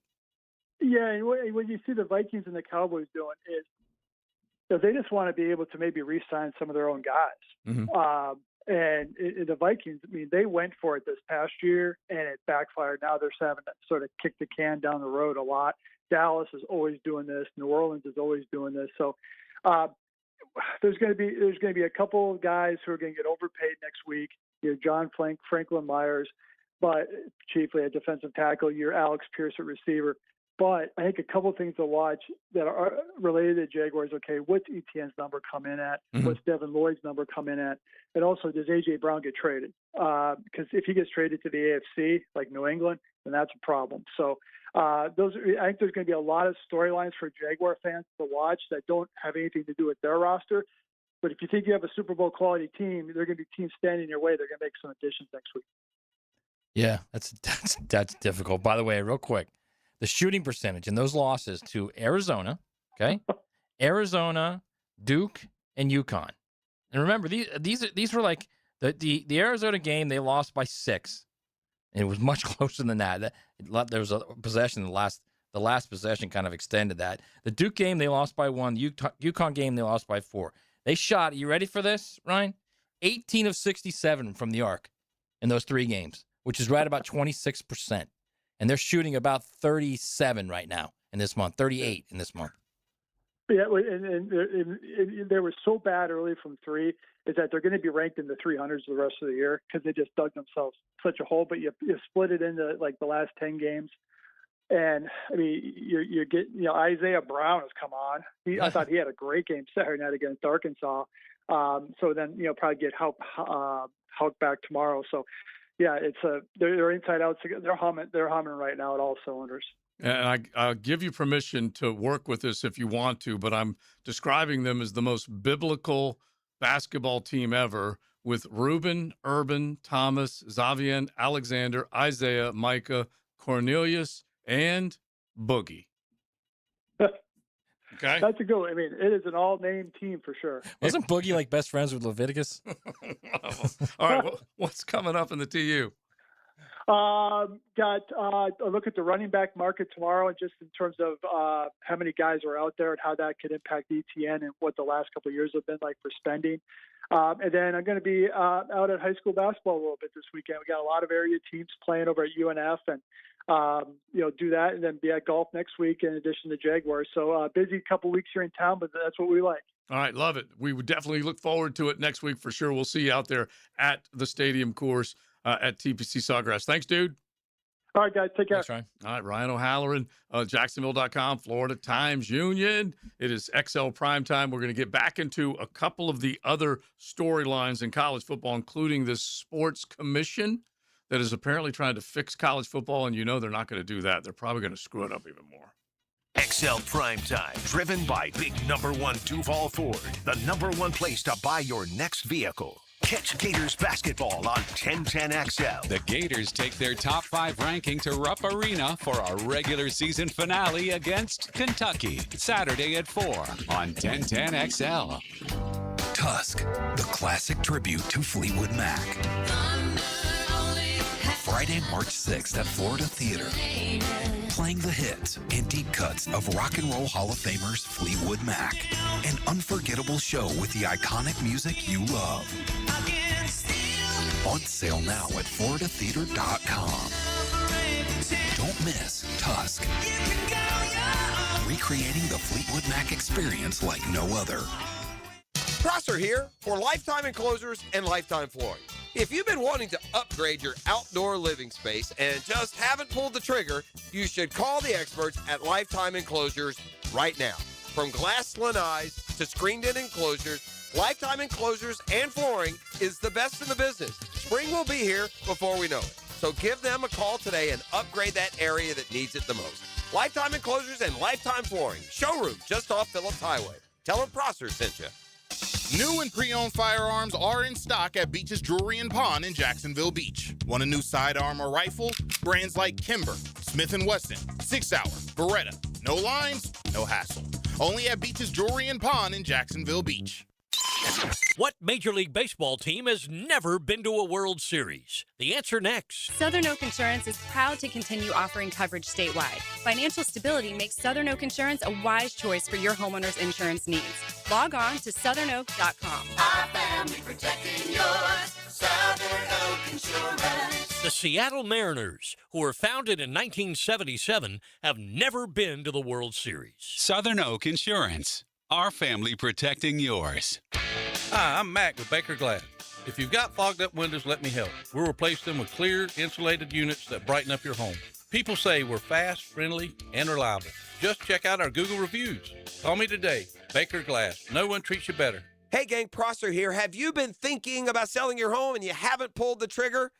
Yeah, and what you see the Vikings and the Cowboys doing is they just want to be able to maybe re-sign some of their own guys. Mm-hmm. And the Vikings, I mean, they went for it this past year, and it backfired. Now they're having to sort of kick the can down the road a lot. Dallas is always doing this. New Orleans is always doing this. So, there's going to be a couple of guys who are going to get overpaid next week. You're John Franklin Myers, but chiefly a defensive tackle. You're Alex Pierce at receiver. But I think a couple of things to watch that are related to Jaguars. Okay, what's Etienne's number come in at? Mm-hmm. What's Devin Lloyd's number come in at? And also, does A.J. Brown get traded? Because if he gets traded to the AFC, like New England, then that's a problem. So I think there's going to be a lot of storylines for Jaguar fans to watch that don't have anything to do with their roster. But if you think you have a Super Bowl quality team, there are going to be teams standing in your way. They're going to make some additions next week. Yeah, that's difficult. By the way, real quick, the shooting percentage in those losses to Arizona, okay, Arizona, Duke, and UConn. And remember, these were like the Arizona game. They lost by 6. And it was much closer than that. There was a possession. The last possession kind of extended that. The Duke game, they lost by 1. The UConn game, they lost by 4. They shot, you ready for this, Ryan? 18 of 67 from the arc in those 3 games, which is right about 26%. And they're shooting about 37 right now in this month, 38 in this month. Yeah, and they were so bad early from 3 is that they're going to be ranked in the 300s the rest of the year because they just dug themselves such a hole. But you split it into like the last 10 games, and I mean you get Isaiah Brown has come on. I thought he had a great game Saturday night against Arkansas. So then probably get Houck back tomorrow. So yeah, it's they're inside out. They're humming right now at all cylinders. And I'll give you permission to work with this if you want to, but I'm describing them as the most biblical basketball team ever with Reuben, Urban, Thomas, Xavier, Alexander, Isaiah, Micah, Cornelius, and Boogie. Okay. That's a good one. I mean, it is an all-name team for sure. Wasn't Boogie like best friends with Leviticus? All right, what's coming up in the TU? Got a look at the running back market tomorrow, and just in terms of how many guys are out there and how that could impact ETN and what the last couple of years have been like for spending. And then I'm going to be out at high school basketball a little bit this weekend. We got a lot of area teams playing over at UNF, and do that, and then be at golf next week in addition to Jaguars. So busy couple weeks here in town, but that's what we like. All right, love it. We would definitely look forward to it next week for sure. We'll see you out there at the stadium course at TPC Sawgrass. Thanks, dude. All right, guys. Take care. Thanks, Ryan. All right, Ryan O'Halloran, Jacksonville.com, Florida Times Union. It is XL Primetime. We're going to get back into a couple of the other storylines in college football, including this sports commission that is apparently trying to fix college football, and they're not going to do that. They're probably going to screw it up even more. XL Primetime, driven by big #1 Duval Ford, the #1 place to buy your next vehicle. Catch Gators basketball on 1010XL. The Gators take their top 5 ranking to Rupp Arena for a regular season finale against Kentucky. Saturday at 4 on 1010XL. Tusk, the classic tribute to Fleetwood Mac. Friday, March 6th at Florida Theater. Playing the hits and deep cuts of rock and roll Hall of Famers Fleetwood Mac. An unforgettable show with the iconic music you love. On sale now at floridatheater.com. Don't miss Tusk. Recreating the Fleetwood Mac experience like no other. Prosser here for Lifetime Enclosures and Lifetime Flooring. If you've been wanting to upgrade your outdoor living space and just haven't pulled the trigger, you should call the experts at Lifetime Enclosures right now. From glass lanais to screened-in enclosures, Lifetime Enclosures and Flooring is the best in the business. Spring will be here before we know it. So give them a call today and upgrade that area that needs it the most. Lifetime Enclosures and Lifetime Flooring. Showroom just off Phillips Highway. Tell them Prosser sent you. New and pre-owned firearms are in stock at Beach's Jewelry and Pawn in Jacksonville Beach. Want a new sidearm or rifle? Brands like Kimber, Smith & Wesson, 6 Hour, Beretta. No lines, no hassle. Only at Beach's Jewelry and Pawn in Jacksonville Beach. What Major League Baseball team has never been to a World Series? The answer next. Southern Oak Insurance is proud to continue offering coverage statewide. Financial stability makes Southern Oak Insurance a wise choice for your homeowner's insurance needs. Log on to southernoak.com. Our family protecting yours. Southern Oak Insurance. The Seattle Mariners, who were founded in 1977, have never been to the World Series. Southern Oak Insurance. Our family protecting yours. Hi, I'm Mac with Baker Glass. If you've got fogged up windows, let me help. We'll replace them with clear, insulated units that brighten up your home. People say we're fast, friendly, and reliable. Just check out our Google reviews. Call me today. Baker Glass. No one treats you better. Hey, gang, Prosser here. Have you been thinking about selling your home and you haven't pulled the trigger?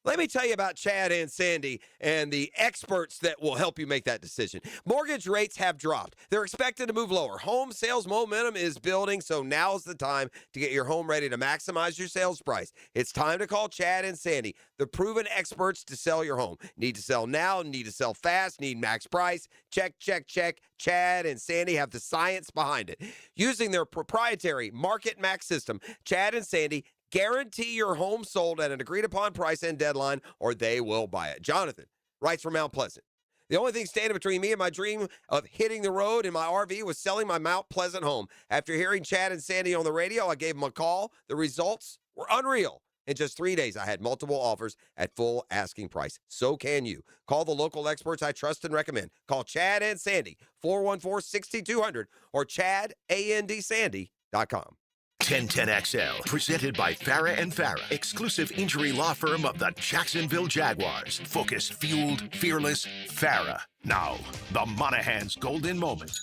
Let me tell you about Chad and Sandy and the experts that will help you make that decision. Mortgage rates have dropped. They're expected to move lower. Home sales momentum is building, so now's the time to get your home ready to maximize your sales price. It's time to call Chad and Sandy, the proven experts to sell your home. Need to sell now, need to sell fast, need max price. Check, check, check. Chad and Sandy have the science behind it. Using their proprietary Market Max system, Chad and Sandy guarantee your home sold at an agreed-upon price and deadline, or they will buy it. Jonathan writes from Mount Pleasant. The only thing standing between me and my dream of hitting the road in my RV was selling my Mount Pleasant home. After hearing Chad and Sandy on the radio, I gave them a call. The results were unreal. In just 3 days, I had multiple offers at full asking price. So can you. Call the local experts I trust and recommend. Call Chad and Sandy, 414-6200 or chadandsandy.com. 1010XL, presented by Farah and Farah, exclusive injury law firm of the Jacksonville Jaguars. Focused, fueled, fearless, Farah. Now, the Monahan's golden moment.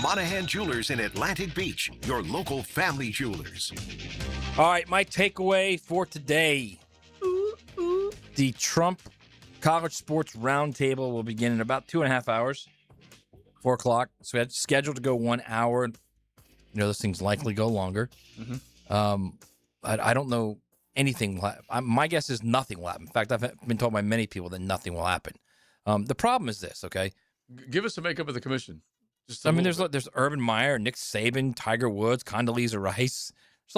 Monahan Jewelers in Atlantic Beach, your local family jewelers. All right, my takeaway for today. The Trump College Sports Roundtable will begin in about 2.5 hours, 4 o'clock. So we had scheduled to go 1 hour. You know, those things likely go longer. Mm-hmm. I don't know anything. My guess is nothing will happen. In fact, I've been told by many people that nothing will happen. The problem is this, okay? Give us the makeup of the commission. There's Urban Meyer, Nick Saban, Tiger Woods, Condoleezza Rice. There's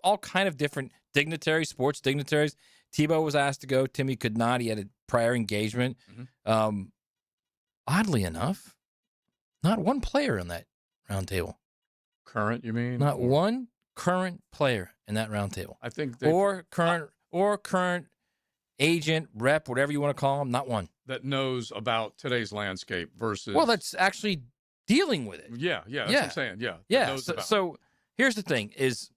all kind of different dignitaries, sports dignitaries. Tebow was asked to go. Timmy could not. He had a prior engagement. Mm-hmm. Oddly enough, not one player on that roundtable. Current, you mean? Not one current player in that roundtable. I think current agent, rep, whatever you want to call them. Not one that knows about today's landscape versus. Well, that's actually dealing with it. Yeah. That's what I'm saying. Yeah. Yeah. So here's the thing: is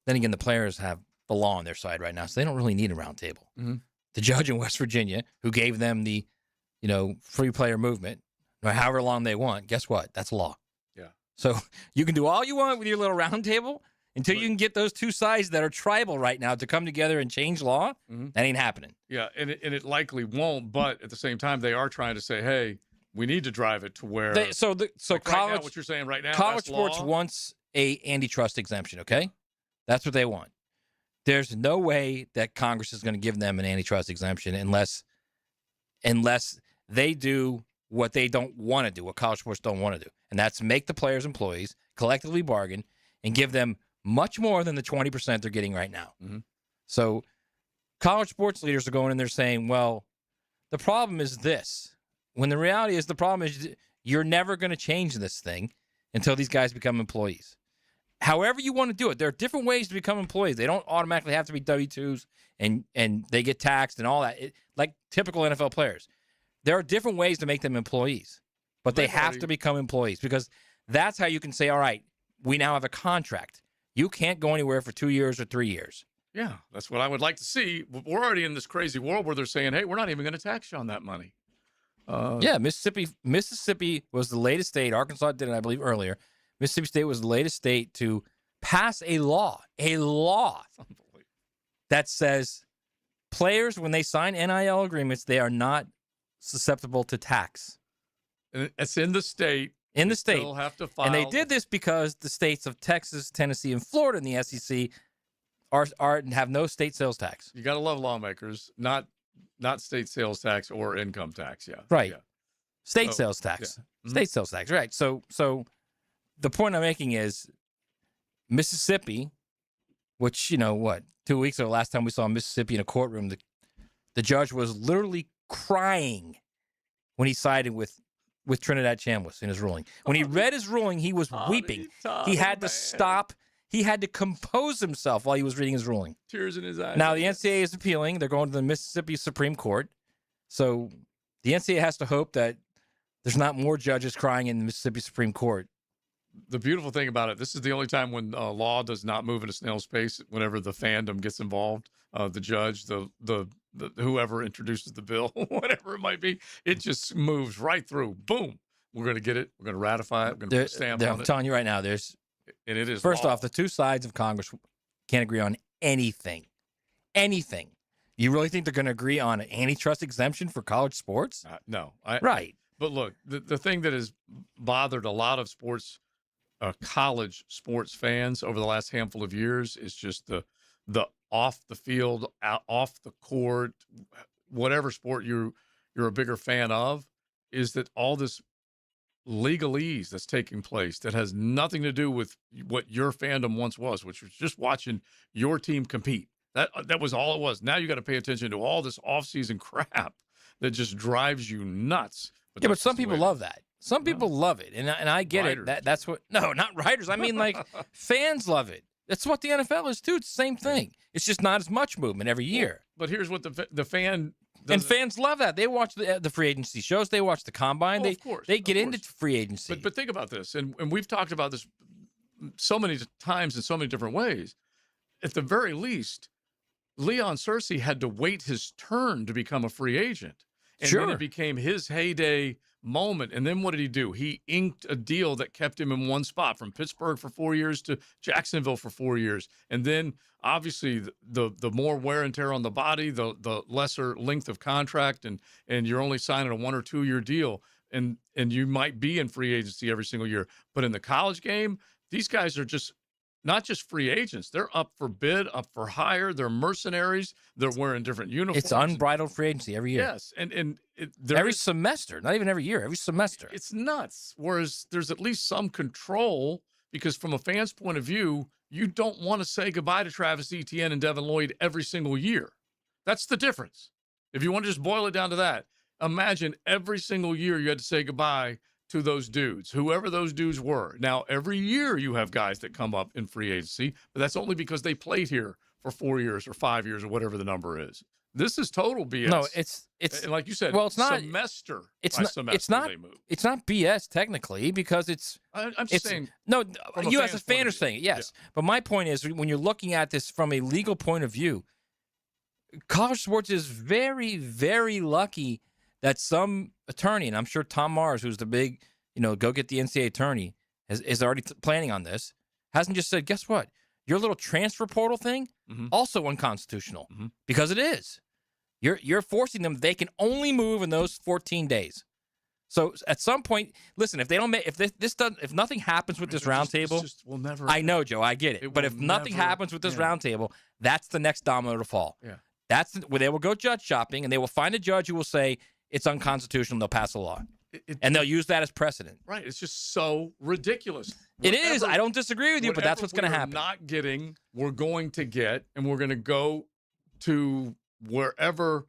then again, the players have the law on their side right now, so they don't really need a roundtable. Mm-hmm. The judge in West Virginia, who gave them the, free player movement, however long they want, guess what? That's law. So you can do all you want with your little round table until you can get those two sides that are tribal right now to come together and change law. Mm-hmm. That ain't happening. Yeah, and it likely won't. But at the same time, they are trying to say, hey, We need to drive it to where. So like college. right now, what you're saying right now. College that's sports law. wants a antitrust exemption. Okay, that's what they want. There's no way that Congress is going to give them an antitrust exemption unless they do what they don't want to do, what college sports don't want to do, and that's make the players employees, collectively bargain, and give them much more than the 20% they're getting right now. Mm-hmm. So college sports leaders are going in there saying, well, the problem is this. When the reality is the problem is you're never going to change this thing until these guys become employees. However you want to do it, there are different ways to become employees. They don't automatically have to be W-2s and they get taxed and all that, like typical NFL players. There are different ways to make them employees, but they have to become employees because that's how you can say, all right, we now have a contract. You can't go anywhere for 2 years or 3 years. Yeah, that's what I would like to see. We're already in this crazy world where they're saying, hey, we're not even going to tax you on that money. Yeah, Mississippi was the latest state. Arkansas did it, I believe, earlier. Mississippi State was the latest state to pass a law that says players, when they sign NIL agreements, they are not susceptible to tax. And it's in the state. In the state. Still have to file. And they did this because the states of Texas, Tennessee, and Florida in the SEC have no state sales tax. You got to love lawmakers, not state sales tax or income tax. Yeah. Right. Yeah. State sales tax. Yeah. Mm-hmm. State sales tax. Right. So the point I'm making is Mississippi, which, 2 weeks ago, last time we saw Mississippi in a courtroom, the judge was literally crying when he sided with Trinidad Chambliss in his ruling. When he read his ruling, he was weeping. He had to stop. He had to compose himself while he was reading his ruling. Tears in his eyes. Now, the NCAA is appealing. They're going to the Mississippi Supreme Court. So the NCAA has to hope that there's not more judges crying in the Mississippi Supreme Court. The beautiful thing about it, this is the only time when law does not move at a snail's pace. Whenever the fandom gets involved, the judge, the whoever introduces the bill, whatever it might be, it just moves right through. Boom. We're going to get it. We're going to ratify it. We're going to put a stamp on it. I'm telling you right now, and it is first law. off, the two sides of Congress can't agree on anything. Anything. You really think they're going to agree on an antitrust exemption for college sports? No. Right. But look, the thing that has bothered a lot of sports, college sports fans over the last handful of years is just the off the field, off the court, whatever sport you're a bigger fan of, is that all this legalese that's taking place that has nothing to do with what your fandom once was, which was just watching your team compete. That was all it was. Now you got to pay attention to all this off-season crap that just drives you nuts. But some people love that. Some people love it, and I get Writers. it. That's what. No, not writers. I mean, like fans love it. That's what the NFL is too. It's the same thing. It's just not as much movement every year. But here's what the fan and fans love that. They watch the free agency shows. They watch the combine. Of course, they get into free agency. But think about this, and we've talked about this so many times in so many different ways. At the very least, Leon Searcy had to wait his turn to become a free agent. And then it became his heyday moment. And then what did he do? He inked a deal that kept him in one spot, from Pittsburgh for 4 years to Jacksonville for 4 years. And then obviously the more wear and tear on the body, the lesser length of contract, and you're only signing a 1 or 2 year deal. And you might be in free agency every single year. But in the college game, these guys are just not just free agents. They're up for bid, up for hire. They're mercenaries. They're wearing different uniforms. It's unbridled free agency every year. Yes, and every semester, not even every year, every semester. It's nuts. Whereas there's at least some control, because from a fan's point of view, you don't want to say goodbye to Travis Etienne and Devin Lloyd every single year. That's the difference. If you want to just boil it down to that, imagine every single year you had to say goodbye to those dudes, whoever those dudes were. Now, every year you have guys that come up in free agency, but that's only because they played here for 4 years or 5 years or whatever the number is. This is total BS. No, it's and like you said, well, it's not semester. It's by not. semester It's not. they move. It's not BS technically, because it's. I'm just saying. No, from a you as fan's a point fan of are view. saying it, yes. But my point is, when you're looking at this from a legal point of view, college sports is very, very lucky that some attorney, and I'm sure Tom Mars, who's the big, go get the NCAA attorney, is already planning on this, hasn't just said, guess what? Your little transfer portal thing, also unconstitutional, because it is. You're forcing them. They can only move in those 14 days. So at some point, listen, if they don't make, if nothing happens with this roundtable, will never. I know, Joe, I get it. But if will nothing never- happens with this roundtable, that's the next domino to fall. Yeah. That's where they will go judge shopping, and they will find a judge who will say it's unconstitutional. They'll pass a law, and they'll use that as precedent. Right. It's just so ridiculous. It is. I don't disagree with you, but that's what's going to happen. Not getting, we're going to get, and we're going to go to wherever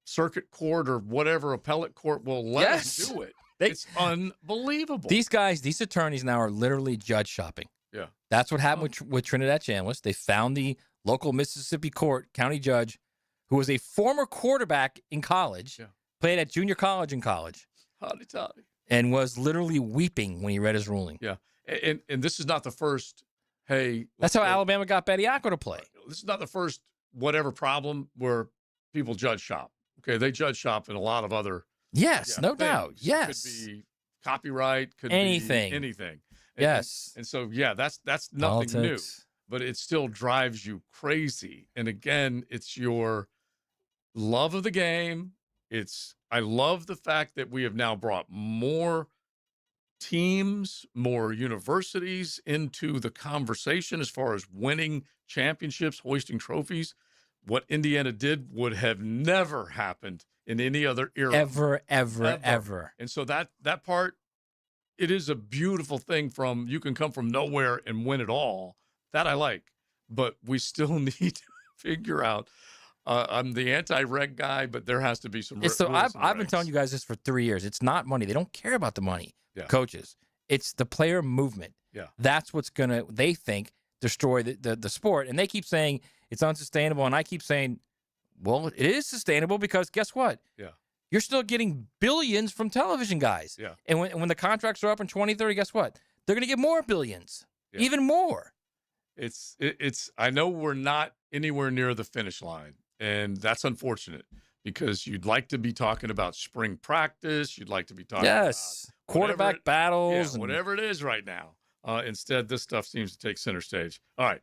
circuit court or whatever appellate court will let us do it. It's unbelievable. These guys, these attorneys now are literally judge shopping. Yeah. That's what happened with Trinidad Chambliss. They found the local Mississippi county judge, who was a former quarterback in college, played at junior college in college, Howdy toddy. and was literally weeping when he read his ruling. Yeah. And this is not the first, hey. That's how Alabama got Bediako to play. This is not the first whatever problem where people judge shop. Okay, they judge shop in a lot of other no doubt. Yes. Could be copyright, could Anything. be anything. Yes. And so that's nothing new. Politics. But it still drives you crazy. And again, it's your love of the game. I love the fact that we have now brought more teams, more universities into the conversation as far as winning championships, hoisting trophies. What Indiana did would have never happened in any other era. Ever. And so that part, it is a beautiful thing you can come from nowhere and win it all. That I like. But we still need to figure out, I'm the anti-reg guy, but there has to be some So rules I've and been regs. telling you guys this for 3 years. It's not money. They don't care about the money, Yeah. coaches. It's the player movement. Yeah. That's what's going to, they think, destroy the sport. And they keep saying it's unsustainable. And I keep saying, well, it is sustainable because guess what? Yeah. You're still getting billions from television guys. Yeah. And when the contracts are up in 2030, guess what? They're going to get more billions, even more. It's I know we're not anywhere near the finish line, and that's unfortunate because you'd like to be talking about spring practice. You'd like to be talking about quarterback battles. Yeah, and whatever it is right now. Instead, this stuff seems to take center stage. All right.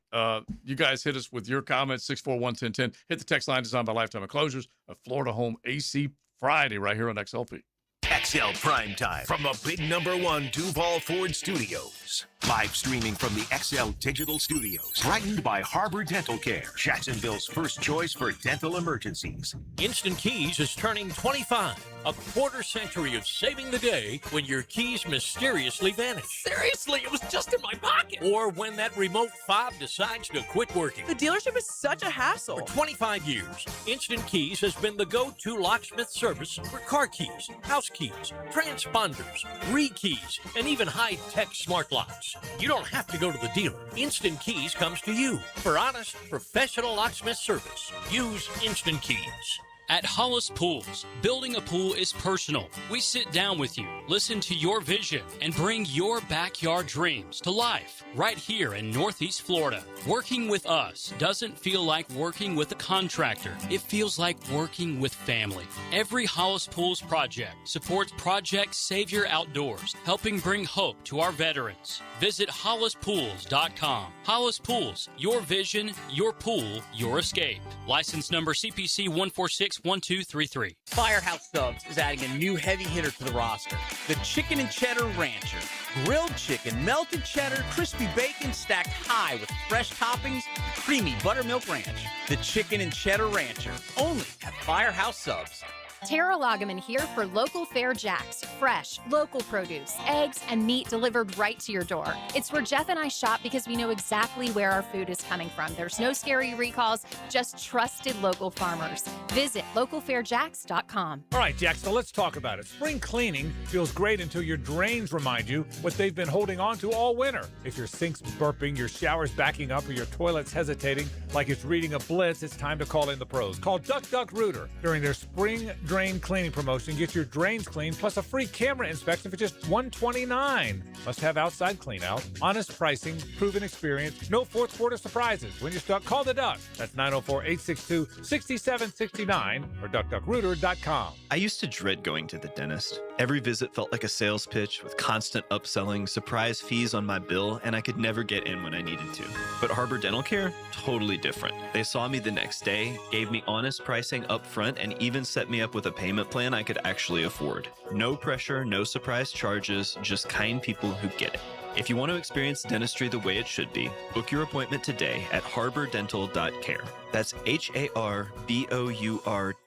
You guys hit us with your comments, 641-1010. Hit the text line designed by Lifetime Enclosures, a Florida Home AC Friday right here on XLP. XL Primetime from the big #1 Duval Ford Studios. Live streaming from the XL Digital Studios. Brightened by Harbor Dental Care, Jacksonville's first choice for dental emergencies. Instant Keys is turning 25. A quarter century of saving the day when your keys mysteriously vanish. Seriously, it was just in my pocket. Or when that remote fob decides to quit working. The dealership is such a hassle. For 25 years, Instant Keys has been the go-to locksmith service for car keys, house keys, transponders, re-keys, and even high-tech smart locks. You don't have to go to the dealer. Instant Keys comes to you. For honest, professional locksmith service, use Instant Keys. At Hollis Pools, building a pool is personal. We sit down with you, listen to your vision, and bring your backyard dreams to life right here in Northeast Florida. Working with us doesn't feel like working with a contractor. It feels like working with family. Every Hollis Pools project supports Project Savior Outdoors, helping bring hope to our veterans. Visit HollisPools.com. Hollis Pools, your vision, your pool, your escape. License number CPC 1461233. Firehouse Subs is adding a new heavy hitter to the roster, the Chicken and Cheddar Rancher. Grilled chicken, melted cheddar, crispy bacon stacked high with fresh toppings, creamy buttermilk ranch. The Chicken and Cheddar Rancher, only at Firehouse Subs. Tara Loggeman here for Local Fair Jacks. Fresh, local produce, eggs, and meat delivered right to your door. It's where Jeff and I shop because we know exactly where our food is coming from. There's no scary recalls, just trusted local farmers. Visit localfairjacks.com. All right, Jack, so let's talk about it. Spring cleaning feels great until your drains remind you what they've been holding on to all winter. If your sink's burping, your shower's backing up, or your toilet's hesitating like it's reading a blitz, it's time to call in the pros. Call Duck Duck Rooter. During their spring drain cleaning promotion, get your drains cleaned plus a free camera inspection for just $129. Must have outside clean out, honest pricing, proven experience, no fourth quarter surprises. When you're stuck, call the Duck. That's 904-862-6769 or duckduckrooter.com. I used to dread going to the dentist. Every visit felt like a sales pitch with constant upselling, surprise fees on my bill, and I could never get in when I needed to. But Harbor Dental Care? Totally different. They saw me the next day, gave me honest pricing up front, and even set me up with a payment plan I could actually afford. No pressure, no surprise charges, just kind people who get it. If you want to experience dentistry the way it should be, book your appointment today at harbordental.care. That's HARBOUR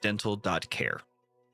dental.care.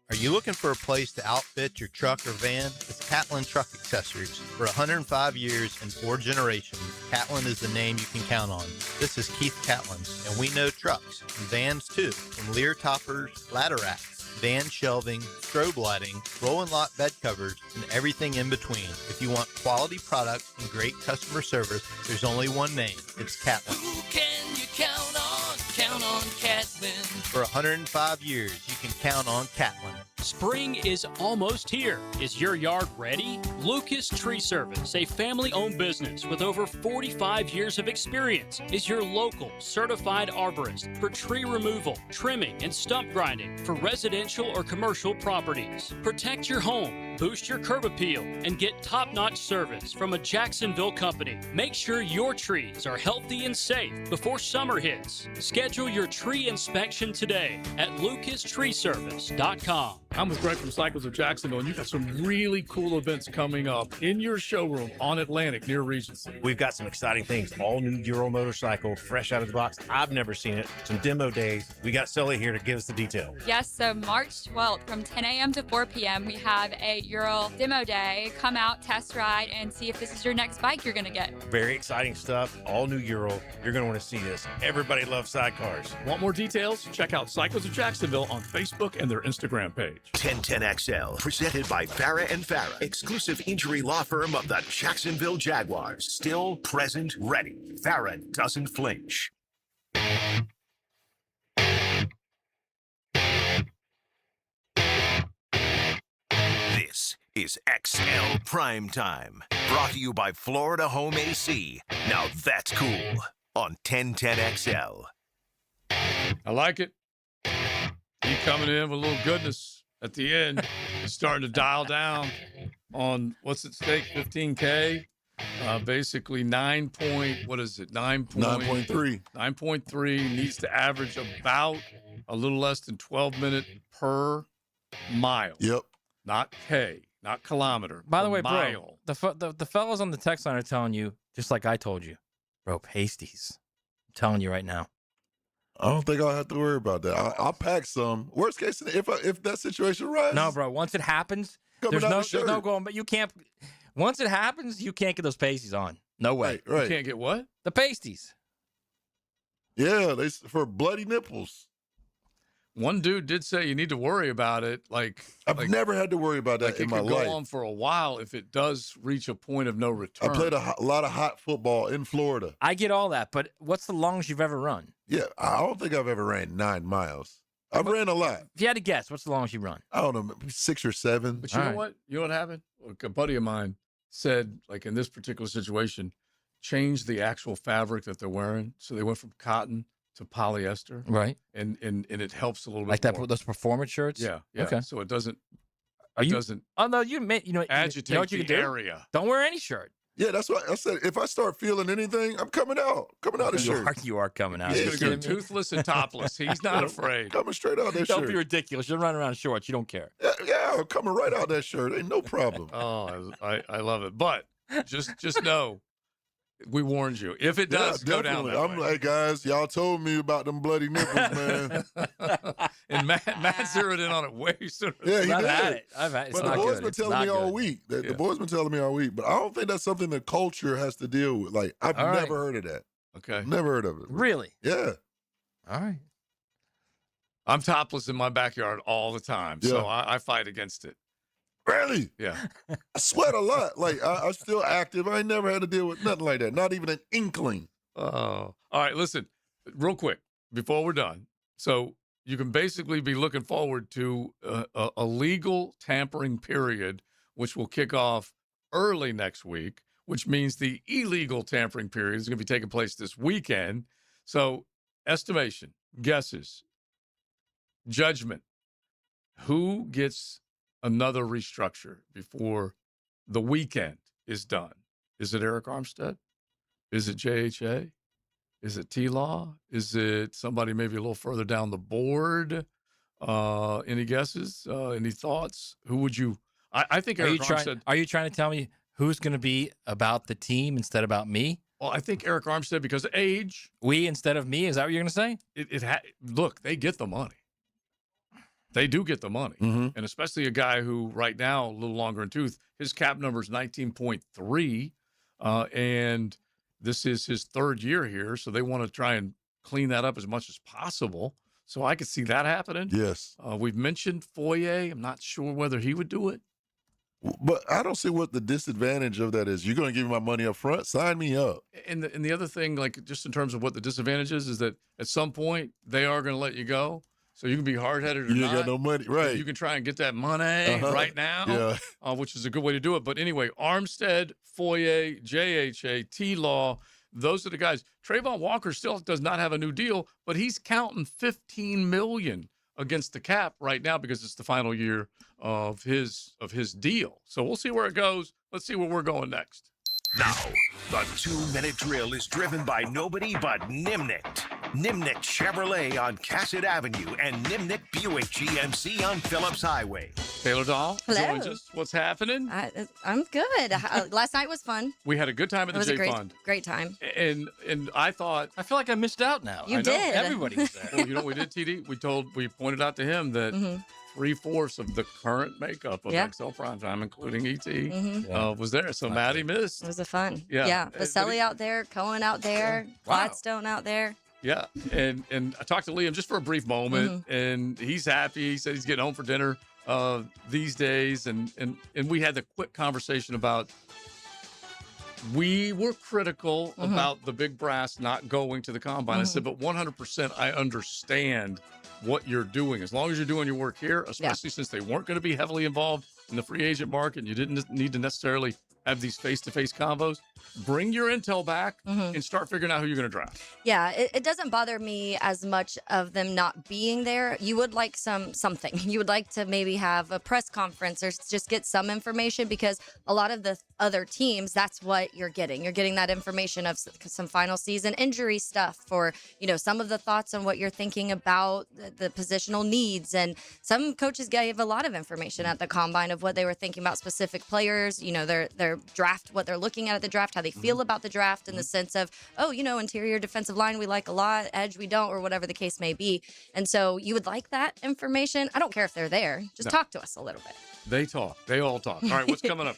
Are you looking for a place to outfit your truck or van? It's Catlin Truck Accessories. For 105 years and 4 generations, Catlin is the name you can count on. This is Keith Catlin, and we know trucks and vans too, from Lear toppers, ladder racks, van shelving, strobe lighting, roll and lock bed covers, and everything in between. If you want quality products and great customer service, there's only one name. It's Catlin. Who can you count on? Count on Catlin. For 105 years, you can count on Catlin. Spring is almost here. Is your yard ready? Lucas Tree Service, a family-owned business with over 45 years of experience, is your local certified arborist for tree removal, trimming, and stump grinding for residential or commercial properties. Protect your home, boost your curb appeal, and get top-notch service from a Jacksonville company. Make sure your trees are healthy and safe before summer hits. Schedule your tree inspection today at lucastreeservice.com. I'm with Greg from Cycles of Jacksonville, and you've got some really cool events coming up in your showroom on Atlantic near Regency. We've got some exciting things. All new Euro motorcycle, fresh out of the box. I've never seen it. Some demo days. We got Sully here to give us the detail. Yes, so March 12th from 10 a.m. to 4 p.m. we have a Euro demo day. Come out, test ride, and see if this is your next bike you're going to get. Very exciting stuff. All new Euro. You're going to want to see this. Everybody loves sidecars. Want more details? Check out Cycles of Jacksonville on Facebook and their Instagram page. 1010XL, presented by Farah and Farah, exclusive injury law firm of the Jacksonville Jaguars. Still present, ready. Farah doesn't flinch. This is XL Primetime, brought to you by Florida Home AC. Now that's cool on 1010XL. I like it. You coming in with a little goodness at the end. You're starting to dial down on what's at stake, 15K. Basically 9.3. 9.3 needs to average about a little less than 12 minutes per mile. Yep. Not K, not kilometer. By the way, mile. bro, the fellas on the text line are telling you, just like I told you, bro, pasties. I'm telling you right now. I don't think I'll have to worry about that. I'll pack some. Worst case, if that situation arises. No, bro. Once it happens, there's no going. But you can't. Once it happens, you can't get those pasties on. No way. Right. You can't get what? The pasties. Yeah, for bloody nipples. One dude did say you need to worry about it. I've never had to worry about that in my life. It could go on for a while if it does reach a point of no return. I played a lot of hot football in Florida. I get all that, but what's the longest you've ever run? Yeah, I don't think I've ever ran 9 miles. I've ran a lot. If you had to guess, what's the longest you run? I don't know, maybe 6 or 7. But you know what? You know what happened? A buddy of mine said, like in this particular situation, change the actual fabric that they're wearing. So they went from cotton to polyester. Right. And it helps a little bit Like that, more. those performance shirts? Yeah. Okay. So it doesn't. Oh, doesn't you admit, agitate what you the can do? area. Don't wear any shirt. Yeah, that's what I said. If I start feeling anything, I'm coming out. Coming out of shirt. You are coming out. He's going to go toothless and topless. He's not afraid. Coming straight out that shirt. Don't be ridiculous. You're running around shorts. You don't care. Yeah, I'm coming right out that shirt. Ain't no problem. Oh, I love it. But just know, we warned you. If it does go down that I'm way. like, guys, y'all told me about them bloody nipples, man. And Matt zeroed in on it way sooner. Yeah, he I've did. had it. I've had it. It's But the not boys good. been It's telling not me all good. week. The boys been telling me all week. But I don't think that's something the culture has to deal with. Like, I've All right. never heard of that. Okay. Never heard of it. Really? Yeah. All right. I'm topless in my backyard all the time, so Yeah. I fight against it. Really? Yeah. I sweat a lot. Like, I'm still active. I ain't never had to deal with nothing like that. Not even an inkling. Oh. All right, listen, real quick, before we're done. So you can basically be looking forward to a legal tampering period, which will kick off early next week, which means the illegal tampering period is going to be taking place this weekend. So estimation, guesses, judgment. Who gets another restructure before the weekend is done? Is it Eric Armstead? Is it JHA? Is it T-Law? Is it somebody maybe a little further down the board? Any guesses? Any thoughts? Who would you? I think Eric Armstead. Are you trying to tell me who's going to be about the team instead about me? Well, I think Eric Armstead because of age. We instead of me. Is that what you're going to say? Look, they get the money. They do get the money, and especially a guy who right now a little longer in tooth. His cap number is 19.3, and this is his third year here, so they want to try and clean that up as much as possible. So I could see that happening. Yes. We've mentioned Foye. I'm not sure whether he would do it. But I don't see what the disadvantage of that is. You're going to give me my money up front? Sign me up. And the other thing, like just in terms of what the disadvantage is that at some point they are going to let you go. So you can be hard-headed or you not. ain't got no money, right? You can try and get that money right now, which is a good way to do it. But anyway, Armstead, Foye, JHA, T-Law, those are the guys. Trayvon Walker still does not have a new deal, but he's counting $15 million against the cap right now because it's the final year of his deal. So we'll see where it goes. Let's see where we're going next. Now, the 2-minute drill is driven by nobody but Nimnicht. Nimnicht Chevrolet on Cassett Avenue and Nimnicht Buick GMC on Phillips Highway. Taylor Dahl Hello. joins us. What's happening? I'm good. Last night was fun. We had a good time at the J Fund. Great time. And I thought, I feel like I missed out now. You did. Everybody was there. Well, you know what we did, TD? We pointed out to him that 3/4 of the current makeup of XL Primetime, including ET, was there. So Maddie missed. It was a fun. Yeah. Yeah. Baselli out there, Cohen out there, Gladstone out there. Yeah. And I talked to Liam just for a brief moment, and he's happy. He said he's getting home for dinner these days. And we had the quick conversation about we were critical about the big brass not going to the combine. I said, but 100% I understand what you're doing. As long as you're doing your work here, especially since they weren't going to be heavily involved in the free agent market, and you didn't need to necessarily have these face-to-face combos, bring your intel back and start figuring out who you're going to draft. Yeah, it doesn't bother me as much of them not being there. You would like something. You would like to maybe have a press conference or just get some information, because a lot of the other teams, that's what you're getting. You're getting that information of some final season injury stuff, for, some of the thoughts on what you're thinking about the positional needs. And some coaches gave a lot of information at the combine of what they were thinking about specific players, their draft, what they're looking at the draft, how they feel about the draft in the sense of, interior defensive line we like a lot, edge we don't, or whatever the case may be. And so you would like that information. I don't care if they're there. Just talk to us a little bit. They talk. They all talk. All right, what's coming up?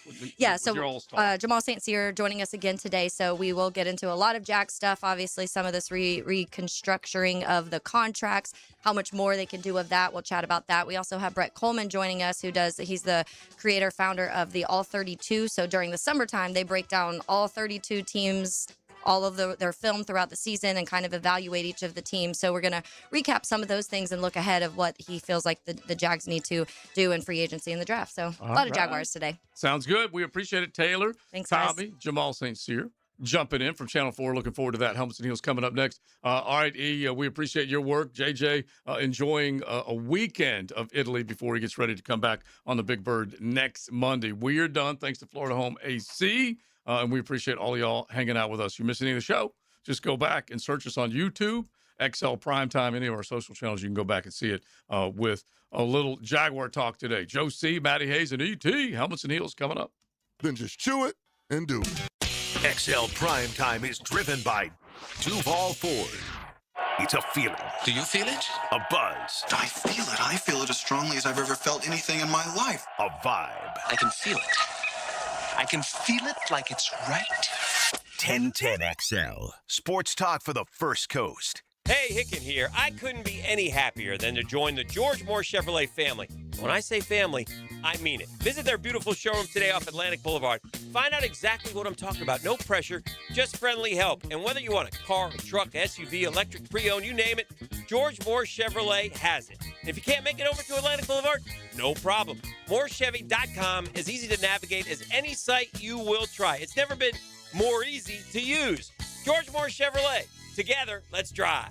So Jamal St. Cyr joining us again today. So we will get into a lot of Jack stuff. Obviously, some of this reconstructing of the contracts, how much more they can do of that. We'll chat about that. We also have Brett Coleman joining us, he's the creator, founder of the All 32. So during the summertime, they break down all 32 teams, all of their film throughout the season, and kind of evaluate each of the teams. So we're going to recap some of those things and look ahead of what he feels like the Jags need to do in free agency in the draft. So a lot of Jaguars today. Sounds good. We appreciate it, Taylor. Thanks, Tommy, guys. Jamal St. Cyr jumping in from Channel 4. Looking forward to that. Helmets and Heels coming up next. All right, E, we appreciate your work. JJ enjoying a weekend of Italy before he gets ready to come back on the Big Bird next Monday. We are done. Thanks to Florida Home AC. And we appreciate all y'all hanging out with us. You miss any of the show, just go back and search us on YouTube, XL Primetime, any of our social channels. You can go back and see it with a little Jaguar talk today. Joe C., Matty Hayes, and E.T. Helmets and Heels coming up. Then just chew it and do it. XL Primetime is driven by Duval Ford. It's a feeling. Do you feel it? A buzz. I feel it. I feel it as strongly as I've ever felt anything in my life. A vibe. I can feel it. I can feel it like it's right. 1010 XL. Sports talk for the First Coast. Hey, Hicken here. I couldn't be any happier than to join the George Moore Chevrolet family. When I say family, I mean it. Visit their beautiful showroom today off Atlantic Boulevard. Find out exactly what I'm talking about. No pressure, just friendly help. And whether you want a car, a truck, SUV, electric, pre-owned, you name it, George Moore Chevrolet has it. And if you can't make it over to Atlantic Boulevard, no problem. MooreChevy.com is easy to navigate as any site you will try. It's never been more easy to use. George Moore Chevrolet. Together, let's drive.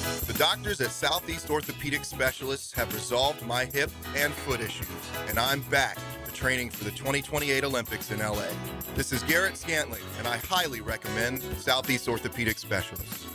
The doctors at Southeast Orthopedic Specialists have resolved my hip and foot issues, and I'm back to training for the 2028 Olympics in LA. This is Garrett Scantley, and I highly recommend Southeast Orthopedic Specialists.